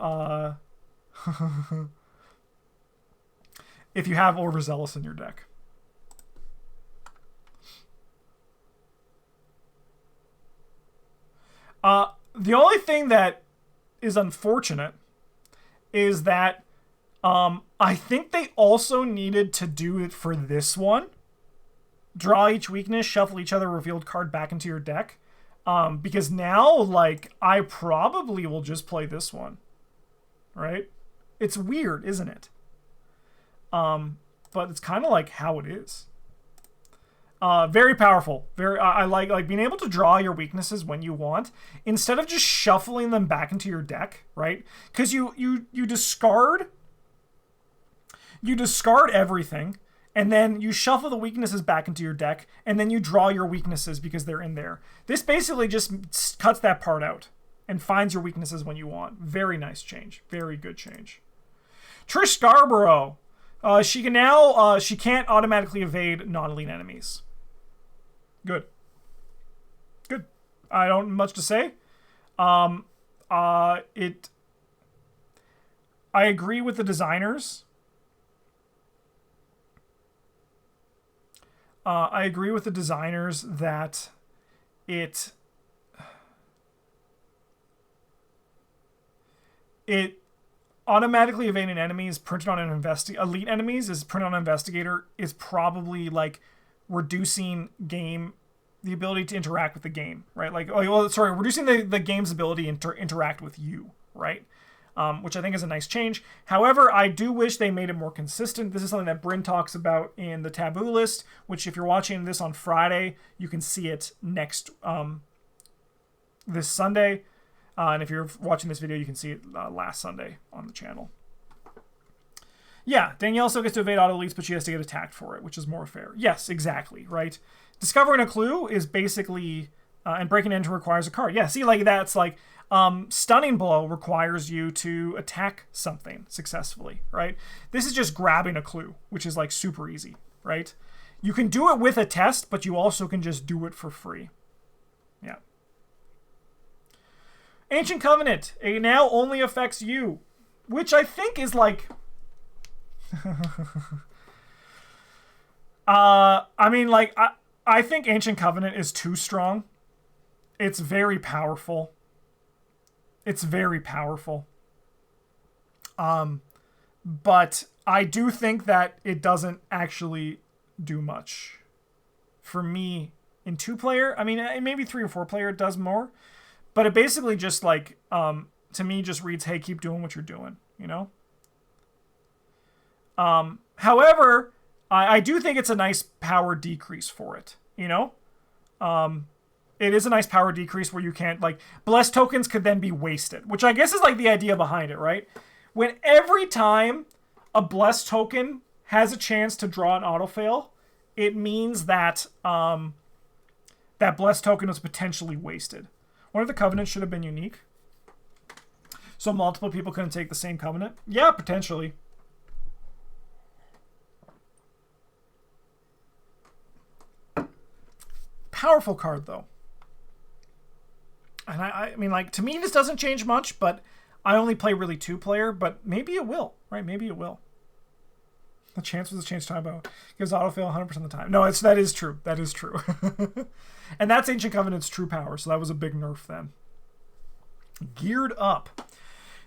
Speaker 1: Overzealous in your deck. The only thing that is unfortunate is that I think they also needed to do it for this one. Draw each weakness, shuffle each other revealed card back into your deck. Because now, like, I probably will just play this one. Right? It's weird, isn't it? But it's kind of like how it is. Very powerful. I like being able to draw your weaknesses when you want, instead of just shuffling them back into your deck, right? Because you discard everything, and then you shuffle the weaknesses back into your deck, and then you draw your weaknesses because they're in there. This basically just cuts that part out and finds your weaknesses when you want. Very nice change. Very good change. Trish Scarborough. She can now, she can't automatically evade non-elite enemies. Good. Good. I don't much to say. I agree with the designers. That it automatically evading enemies printed on an elite enemies is printed on an investigator is probably, like, reducing the ability to interact with the game, right? Like, reducing the game's ability to interact with you, right? Which I think is a nice change. However, I do wish they made it more consistent. This is something that Bryn talks about in the Taboo list, which if you're watching this on Friday, you can see it next this Sunday. And if you're watching this video, you can see it last Sunday on the channel. Yeah, Danielle still gets to evade auto elites, but she has to get attacked for it, which is more fair. Yes, exactly, right? Discovering a clue is basically... and breaking into requires a card. Yeah, see, like, that's like... Stunning Blow requires you to attack something successfully, right? This is just grabbing a clue, which is, like, super easy, right? You can do it with a test, but you also can just do it for free. Yeah. Ancient Covenant. It now only affects you, which I think is, like... I mean, like, I think Ancient Covenant is too strong. It's very powerful. It's very powerful. But I do think that it doesn't actually do much. For me, in 2-player, I mean, maybe 3 or 4-player it does more. But it basically just, like, to me, just reads, hey, keep doing what you're doing, you know? However, I do think it's a nice power decrease for it, you know? It is a nice power decrease where you can't, like, blessed tokens could then be wasted, which I guess is, like, the idea behind it, right? When every time a blessed token has a chance to draw an autofail, it means that that blessed token was potentially wasted. One of the covenants should have been unique, so multiple people couldn't take the same covenant. Yeah, potentially. Powerful card, though. And I mean, like, to me, this doesn't change much, but I only play really 2-player, but maybe it will, right? Maybe it will. The chance was a change time out. Gives autofail 100% of the time. No, that is true. That is true. And that's Ancient Covenant's true power, so that was a big nerf then. Geared Up.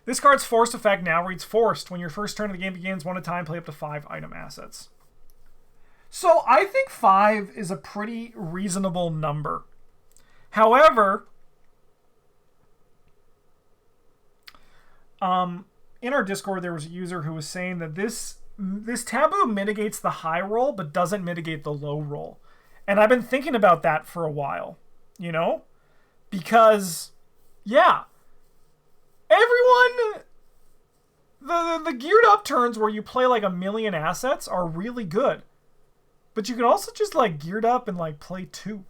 Speaker 1: This card's forced effect now reads forced. When your first turn of the game begins, one at a time, play up to 5 item assets. So I think 5 is a pretty reasonable number. However, in our Discord, there was a user who was saying that this taboo mitigates the high roll, but doesn't mitigate the low roll. And I've been thinking about that for a while, you know? Because, yeah, everyone, the geared up turns where you play like a million assets are really good. But you can also just like geared up and like play 2,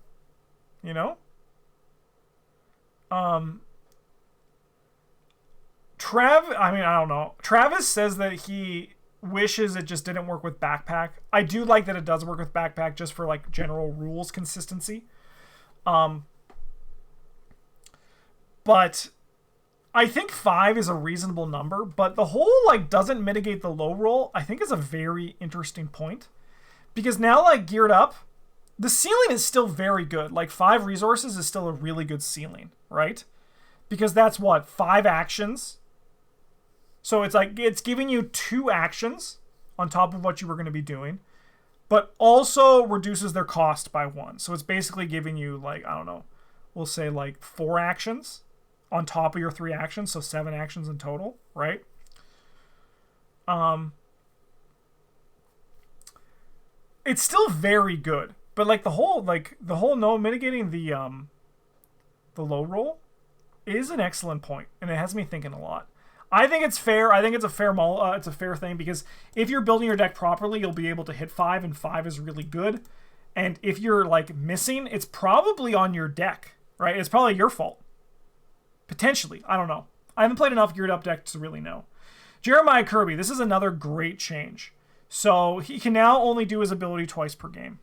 Speaker 1: you know? I don't know. Travis says that he wishes it just didn't work with backpack. I do like that it does work with backpack just for like general rules consistency. But I think 5 is a reasonable number, but the whole like doesn't mitigate the low roll I think is a very interesting point. Because now like geared up, the ceiling is still very good. Like 5 resources is still a really good ceiling, right? Because that's what, 5 actions. So it's like it's giving you 2 actions on top of what you were going to be doing, but also reduces their cost by 1. So it's basically giving you like, I don't know, we'll say like 4 actions on top of your 3 actions, so 7 actions in total, right? It's still very good, but like the whole no mitigating the low roll is an excellent point, and it has me thinking a lot. I think it's fair. I think it's a fair thing, because if you're building your deck properly, you'll be able to hit 5, and 5 is really good. And if you're like missing, it's probably on your deck, right? It's probably your fault. Potentially. I don't know. I haven't played enough geared up decks to really know. Jeremiah Kirby, this is another great change. So he can now only do his ability twice per game.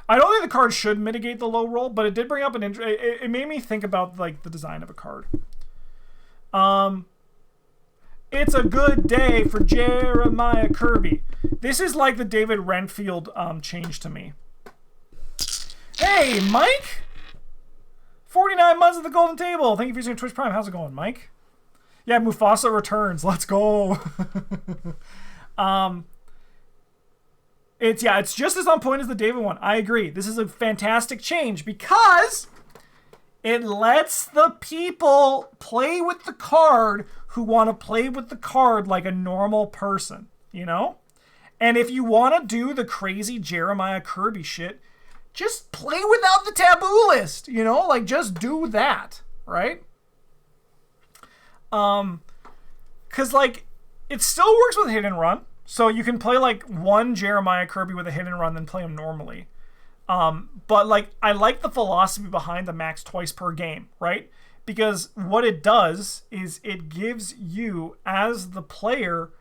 Speaker 1: I don't think the card should mitigate the low roll, but it did bring up it made me think about like the design of a card. It's a good day for Jeremiah Kirby. This is like the David Renfield change to me. Hey, Mike! 49 months at the Golden Table. Thank you for using Twitch Prime. How's it going, Mike? Yeah, Mufasa returns. Let's go. It's just as on point as the David one. I agree. This is a fantastic change because it lets the people play with the card who want to play with the card like a normal person, you know? And if you want to do the crazy Jeremiah Kirby shit, just play without the taboo list, you know? Like, just do that, right? Because, like, it still works with hit and run. So you can play, like, one Jeremiah Kirby with a hit and run, then play him normally. But, like, I like the philosophy behind the max twice per game, right? Because what it does is it gives you, as the player,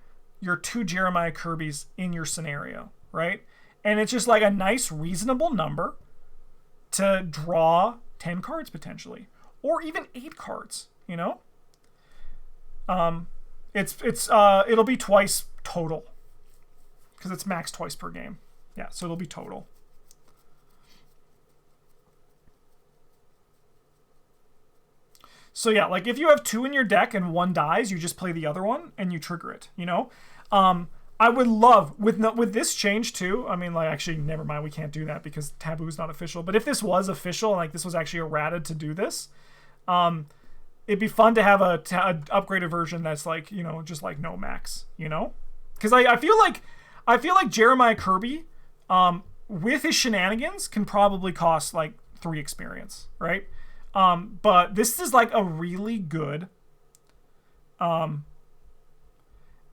Speaker 1: your 2 Jeremiah Kirbys in your scenario, right? And it's just like a nice, reasonable number to draw 10 cards potentially, or even 8 cards. You know, it'll be twice total because it's max twice per game. Yeah, so it'll be total. So yeah, like if you have 2 in your deck and 1 dies, you just play the other one and you trigger it. You know. I would love, with this change too, I mean, like, actually, never mind, we can't do that because Taboo is not official, but if this was official, like, this was actually errata to do this, it'd be fun to have a upgraded version that's, like, you know, just, like, no max, you know? Because I feel like Jeremiah Kirby, with his shenanigans, can probably cost, like, 3 experience, right? But this is, like, a really good,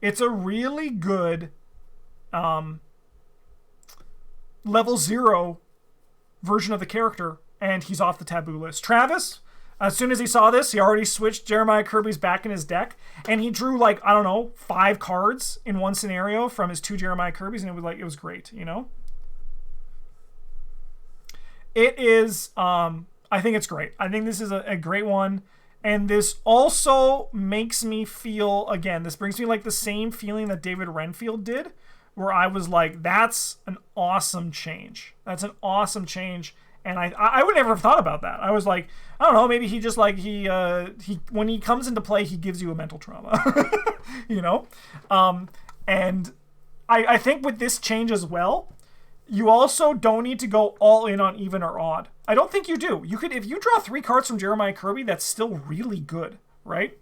Speaker 1: it's a really good level 0 version of the character, and he's off the taboo list. Travis, as soon as he saw this, he already switched Jeremiah Kirby's back in his deck, and he drew, like, I don't know, 5 cards in one scenario from his 2 Jeremiah Kirbys, and it was great, you know? It is, I think it's great. I think this is a great one. And this also makes me feel, again, this brings me like the same feeling that David Renfield did, where I was like, that's an awesome change. That's an awesome change. And I would never have thought about that. I was like, I don't know, maybe he just like, he when he comes into play, he gives you a mental trauma, you know? And I think with this change as well, you also don't need to go all in on even or odd. I don't think you do. You could, if you draw 3 cards from Jeremiah Kirby, that's still really good, right?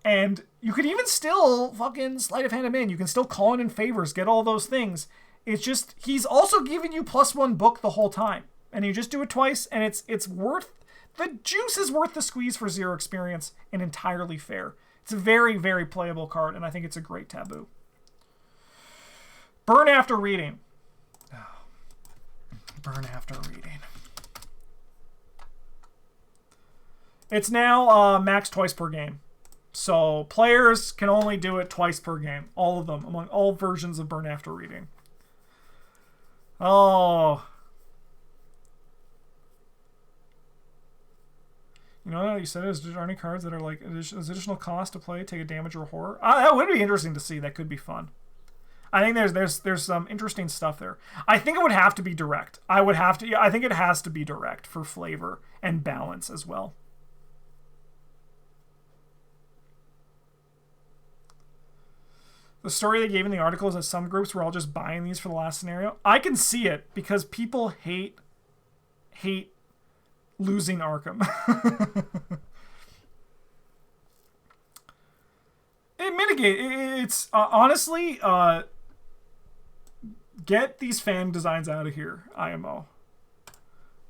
Speaker 1: And you could even still fucking sleight of hand him in. You can still call in favors, get all those things. It's just, he's also giving you +1 book the whole time. And you just do it twice, and it's worth, the juice is worth the squeeze for 0 experience and entirely fair. It's a very, very playable card, and I think it's a great taboo. Burn after reading. Burn after reading. It's now max twice per game. So players can only do it twice per game. All of them, among all versions of Burn After Reading. Oh. You know, you said, is there any cards that are like additional cost to play, take a damage or horror? That would be interesting to see. That could be fun. I think there's some interesting stuff there. I think it would have to be direct. I think it has to be direct for flavor and balance as well. The story they gave in the article is that some groups were all just buying these for the last scenario. I can see it because people hate losing Arkham. It's honestly, get these fan designs out of here, IMO.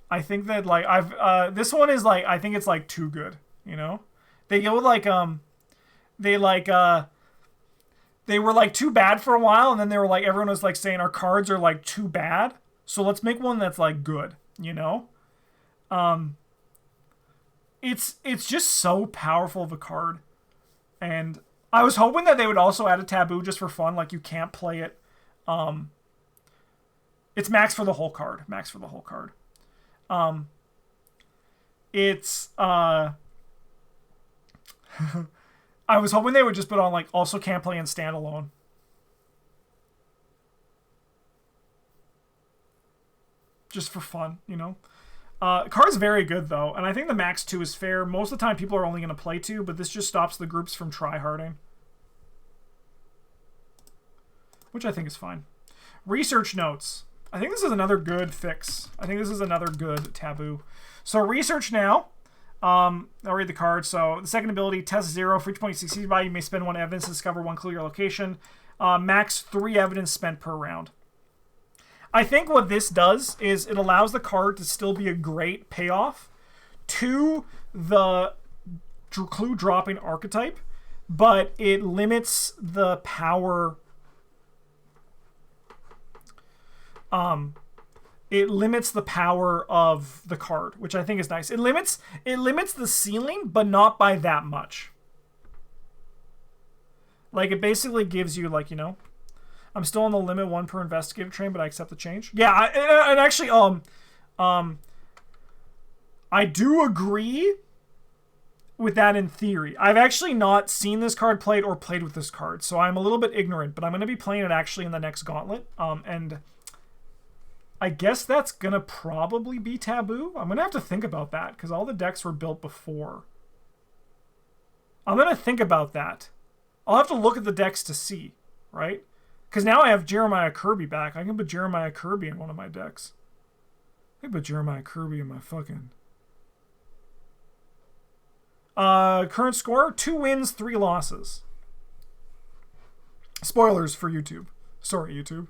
Speaker 1: I think that like this one is like, I think it's like too good, you know? They go like they were like too bad for a while, and then they were like, everyone was like saying our cards are like too bad, so let's make one that's like good, you know? It's just so powerful of a card. And I was hoping that they would also add a taboo just for fun, like you can't play it. It's max for the whole card. Max for the whole card. I was hoping they would just put on like also can't play in standalone. Just for fun, you know? Card's very good though, and I think the max 2 is fair. Most of the time people are only going to play 2, but this just stops the groups from tryharding. Which I think is fine. Research notes. I think this is another good fix. I think this is another good taboo. So research now. I'll read the card. So the second ability, test 0. For each point you succeed by, you may spend 1 evidence to discover 1 clue your location. Max 3 evidence spent per round. I think what this does is it allows the card to still be a great payoff to the clue dropping archetype, but it limits the power. It limits the power of the card, which I think is nice. It limits the ceiling, but not by that much. Like, it basically gives you, like, you know, I'm still on the limit 1 per investigative train, but I accept the change. Yeah, and actually, I do agree with that in theory. I've actually not seen this card played or played with this card, so I'm a little bit ignorant, but I'm going to be playing it actually in the next gauntlet. And I guess that's going to probably be taboo. I'm going to have to think about that, because all the decks were built before. I'm going to think about that. I'll have to look at the decks to see, right? Because now I have Jeremiah Kirby back. I can put Jeremiah Kirby in one of my decks. I can put Jeremiah Kirby in my fucking... current score, 2 wins, 3 losses. Spoilers for YouTube. Sorry, YouTube.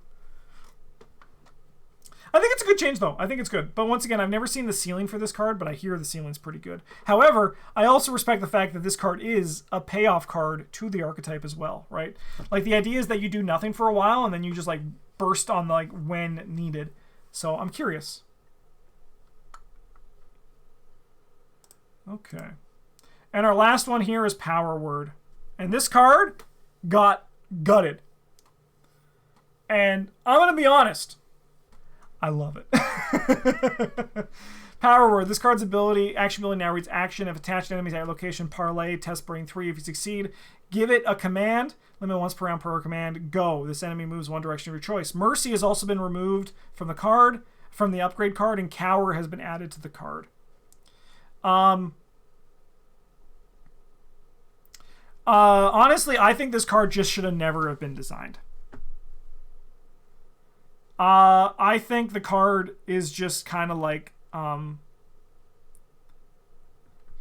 Speaker 1: I think it's a good change, though. I think it's good. But once again, I've never seen the ceiling for this card, but I hear the ceiling's pretty good. However, I also respect the fact that this card is a payoff card to the archetype as well, right? Like, the idea is that you do nothing for a while, and then you just, like, burst on, like, when needed. So, I'm curious. Okay. And our last one here is Power Word. And this card got gutted. And I'm going to be honest. I love it. Power Word. This card's action ability now reads action. If attached enemies at your location, parlay, test brain 3. If you succeed, give it a command. Limit once per round per command. Go. This enemy moves one direction of your choice. Mercy has also been removed from the card, from the upgrade card, and Cower has been added to the card. Honestly, I think this card just should have never have been designed. I think the card is just kind of like, to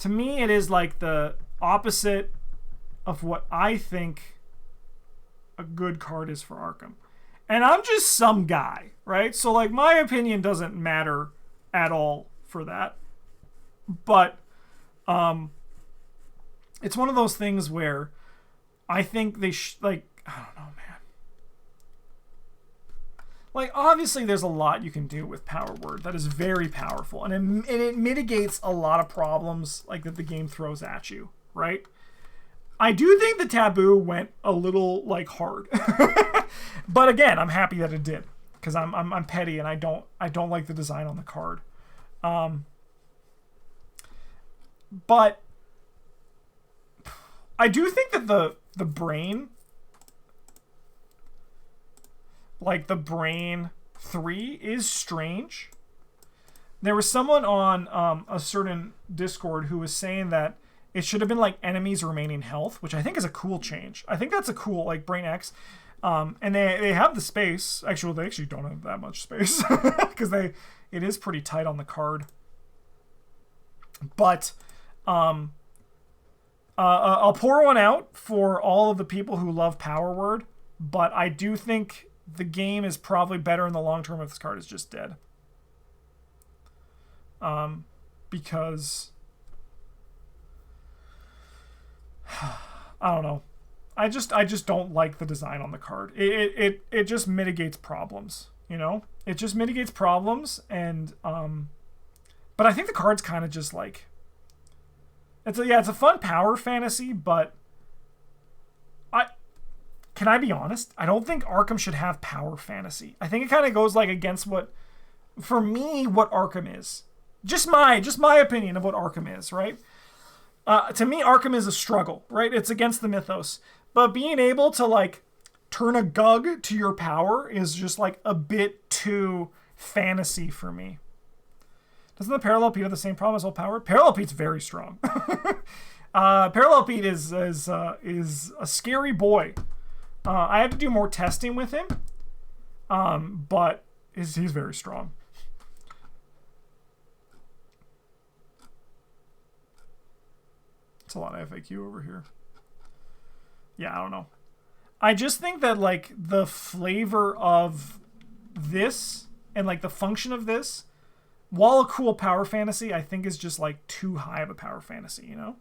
Speaker 1: me, it is like the opposite of what I think a good card is for Arkham. And I'm just some guy, right? So, like, my opinion doesn't matter at all for that. But it's one of those things where I think they like, I don't know, man. Like, obviously there's a lot you can do with Power Word that is very powerful, and it mitigates a lot of problems like that the game throws at you, right? I do think the Taboo went a little like hard. But again, I'm happy that it did, because I'm petty and I don't like the design on the card. But I do think that the brain, like the brain 3, is strange. There was someone on a certain Discord who was saying that it should have been like enemies remaining health, which I think is a cool change. I think that's a cool, like, Brain X. And they have the space. Actually, they actually don't have that much space because it is pretty tight on the card. But I'll pour one out for all of the people who love Power Word, but I do think the game is probably better in the long term if this card is just dead. Because I don't know. I just don't like the design on the card. It just mitigates problems, you know? It just mitigates problems, and but I think the card's kind of just like, it's a fun power fantasy, but can I be honest? I don't think Arkham should have power fantasy. I think it kind of goes like against what Arkham is. Just my opinion of what Arkham is, right? To me, Arkham is a struggle, right? It's against the mythos. But being able to, like, turn a Gug to your power is just, like, a bit too fantasy for me. Doesn't the Parallel Pete have the same problem as All Power? Parallel Pete's very strong. Parallel Pete is a scary boy. I have to do more testing with him, but he's very strong. It's a lot of FAQ over here. Yeah, I don't know. I just think that, like, the flavor of this and, like, the function of this, while a cool power fantasy, I think is just, like, too high of a power fantasy, you know?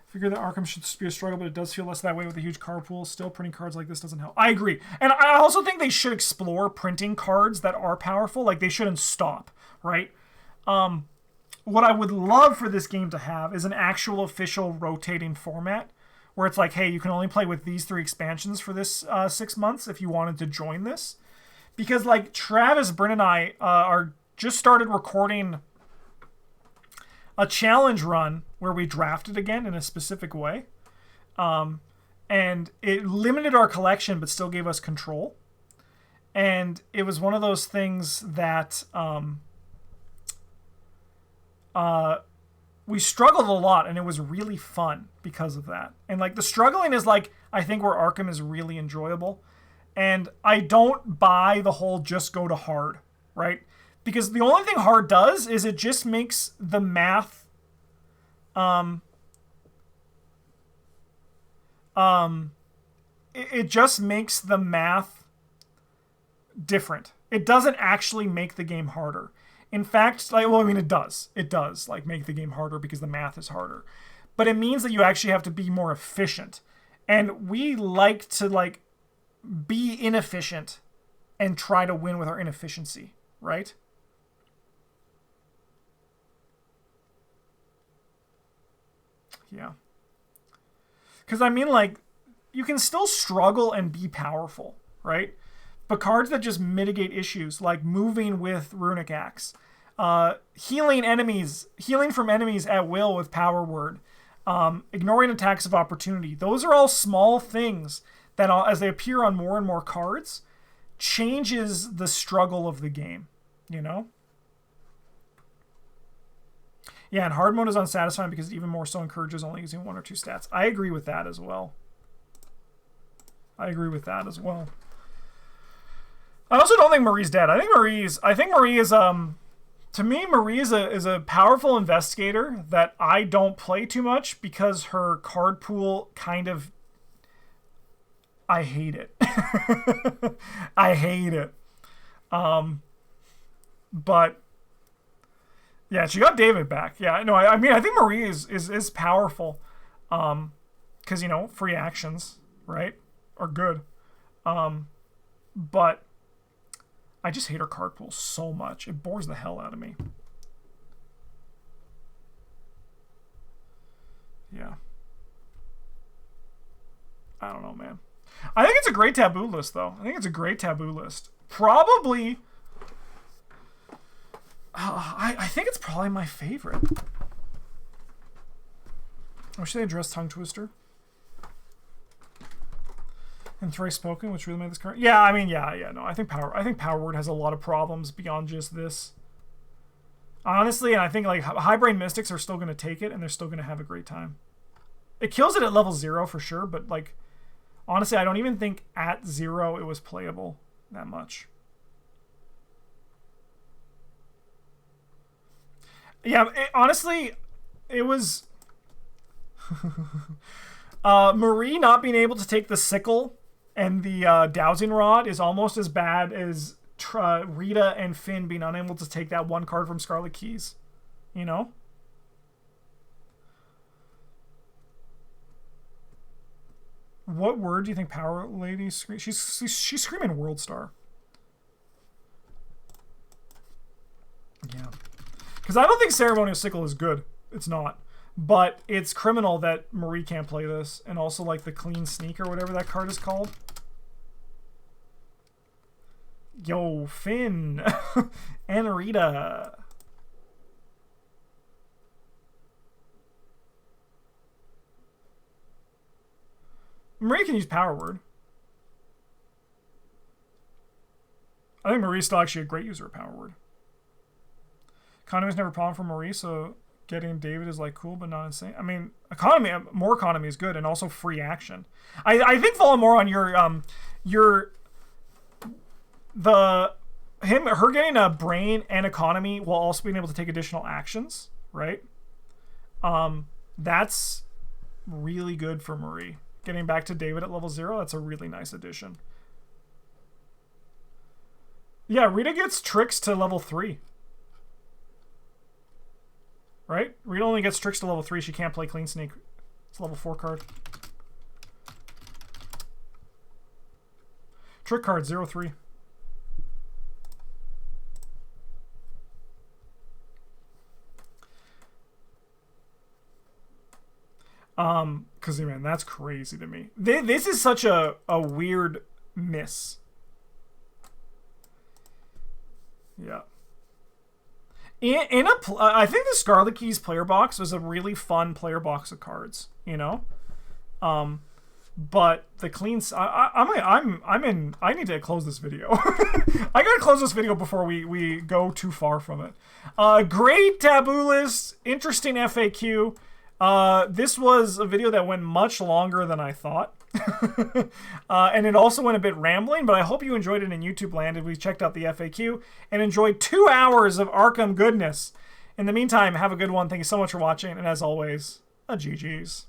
Speaker 1: Figure that Arkham should be a struggle, but it does feel less that way with a huge card pool. Still, printing cards like this doesn't help. I agree. And I also think they should explore printing cards that are powerful. Like, they shouldn't stop, right? What I would love for this game to have is an actual official rotating format where it's like, hey, you can only play with these 3 expansions for this 6 months if you wanted to join this. Because, like, Travis, Bryn, and I are just started recording a challenge run where we drafted again in a specific way. And it limited our collection but still gave us control. And it was one of those things that we struggled a lot, and it was really fun because of that. And, like, the struggling is, like, I think where Arkham is really enjoyable. And I don't buy the whole just go to hard, right? Because the only thing hard does is it just makes the math it just makes the math different. It doesn't actually make the game harder. In fact, like, well, I mean, it does. It does, like, make the game harder because the math is harder. But it means that you actually have to be more efficient. And we like to, like, be inefficient and try to win with our inefficiency, right? Yeah. Because, I mean, like, you can still struggle and be powerful, right? But cards that just mitigate issues, like moving with Runik Axe, healing from enemies at will with Power Word, ignoring attacks of opportunity. Those are all small things that, as they appear on more and more cards, changes the struggle of the game, you know? Yeah, and hard mode is unsatisfying because it even more so encourages only using 1 or 2 stats. I agree with that as well. I also don't think Marie's dead. I think Marie is To me, Marie is a powerful investigator that I don't play too much because her card pool kind of... I hate it. I hate it. But yeah, she got David back. Yeah, no, I mean, I think Marie is powerful. Because, you know, free actions, right, are good. But I just hate her card pool so much. It bores the hell out of me. Yeah. I don't know, man. I think it's a great taboo list, though. I think it's a great taboo list. Probably... I think it's probably my favorite. Oh, should they address Tongue Twister? And Thrice Spoken, which really made this card. Yeah, I mean, yeah, no. I think Power Word has a lot of problems beyond just this. Honestly, and I think like High-Brain Mystics are still going to take it, and they're still going to have a great time. It kills it at level 0 for sure, but like, honestly, I don't even think at 0 it was playable that much. Yeah, honestly, it was... Marie not being able to take the sickle and the dowsing rod is almost as bad as Rita and Finn being unable to take that one card from Scarlet Keys. You know? What word do you think Power Lady screams? She's screaming World Star. Yeah. Because I don't think Ceremonial Sickle is good. It's not. But it's criminal that Marie can't play this. And also like the Clean Sneak or whatever that card is called. Yo, Finn. And Rita. Marie can use Power Word. I think Marie's still actually a great user of Power Word. Economy was never a problem for Marie, so getting David is like cool but not insane. I mean, more economy is good, and also free action. I think follow more on her getting a brain and economy while also being able to take additional actions, right? That's really good for Marie. Getting back to David at level 0, that's a really nice addition. Yeah, Rita gets tricks to level 3. Right? Rita only gets tricks to level 3. She can't play Clean Sneak. It's a level 4 card. Trick card, 0-3. Because, man, that's crazy to me. This is such a weird miss. Yeah. I think the Scarlet Keys player box was a really fun player box of cards, you know? But the clean... I need to close this video. I gotta close this video before we go too far from it. Great taboo list. Interesting FAQ. This was a video that went much longer than I thought. And it also went a bit rambling, but I hope you enjoyed it in YouTube land and we checked out the FAQ and enjoyed 2 hours of Arkham goodness. In the meantime, have a good one. Thank you so much for watching, and as always, a GG's.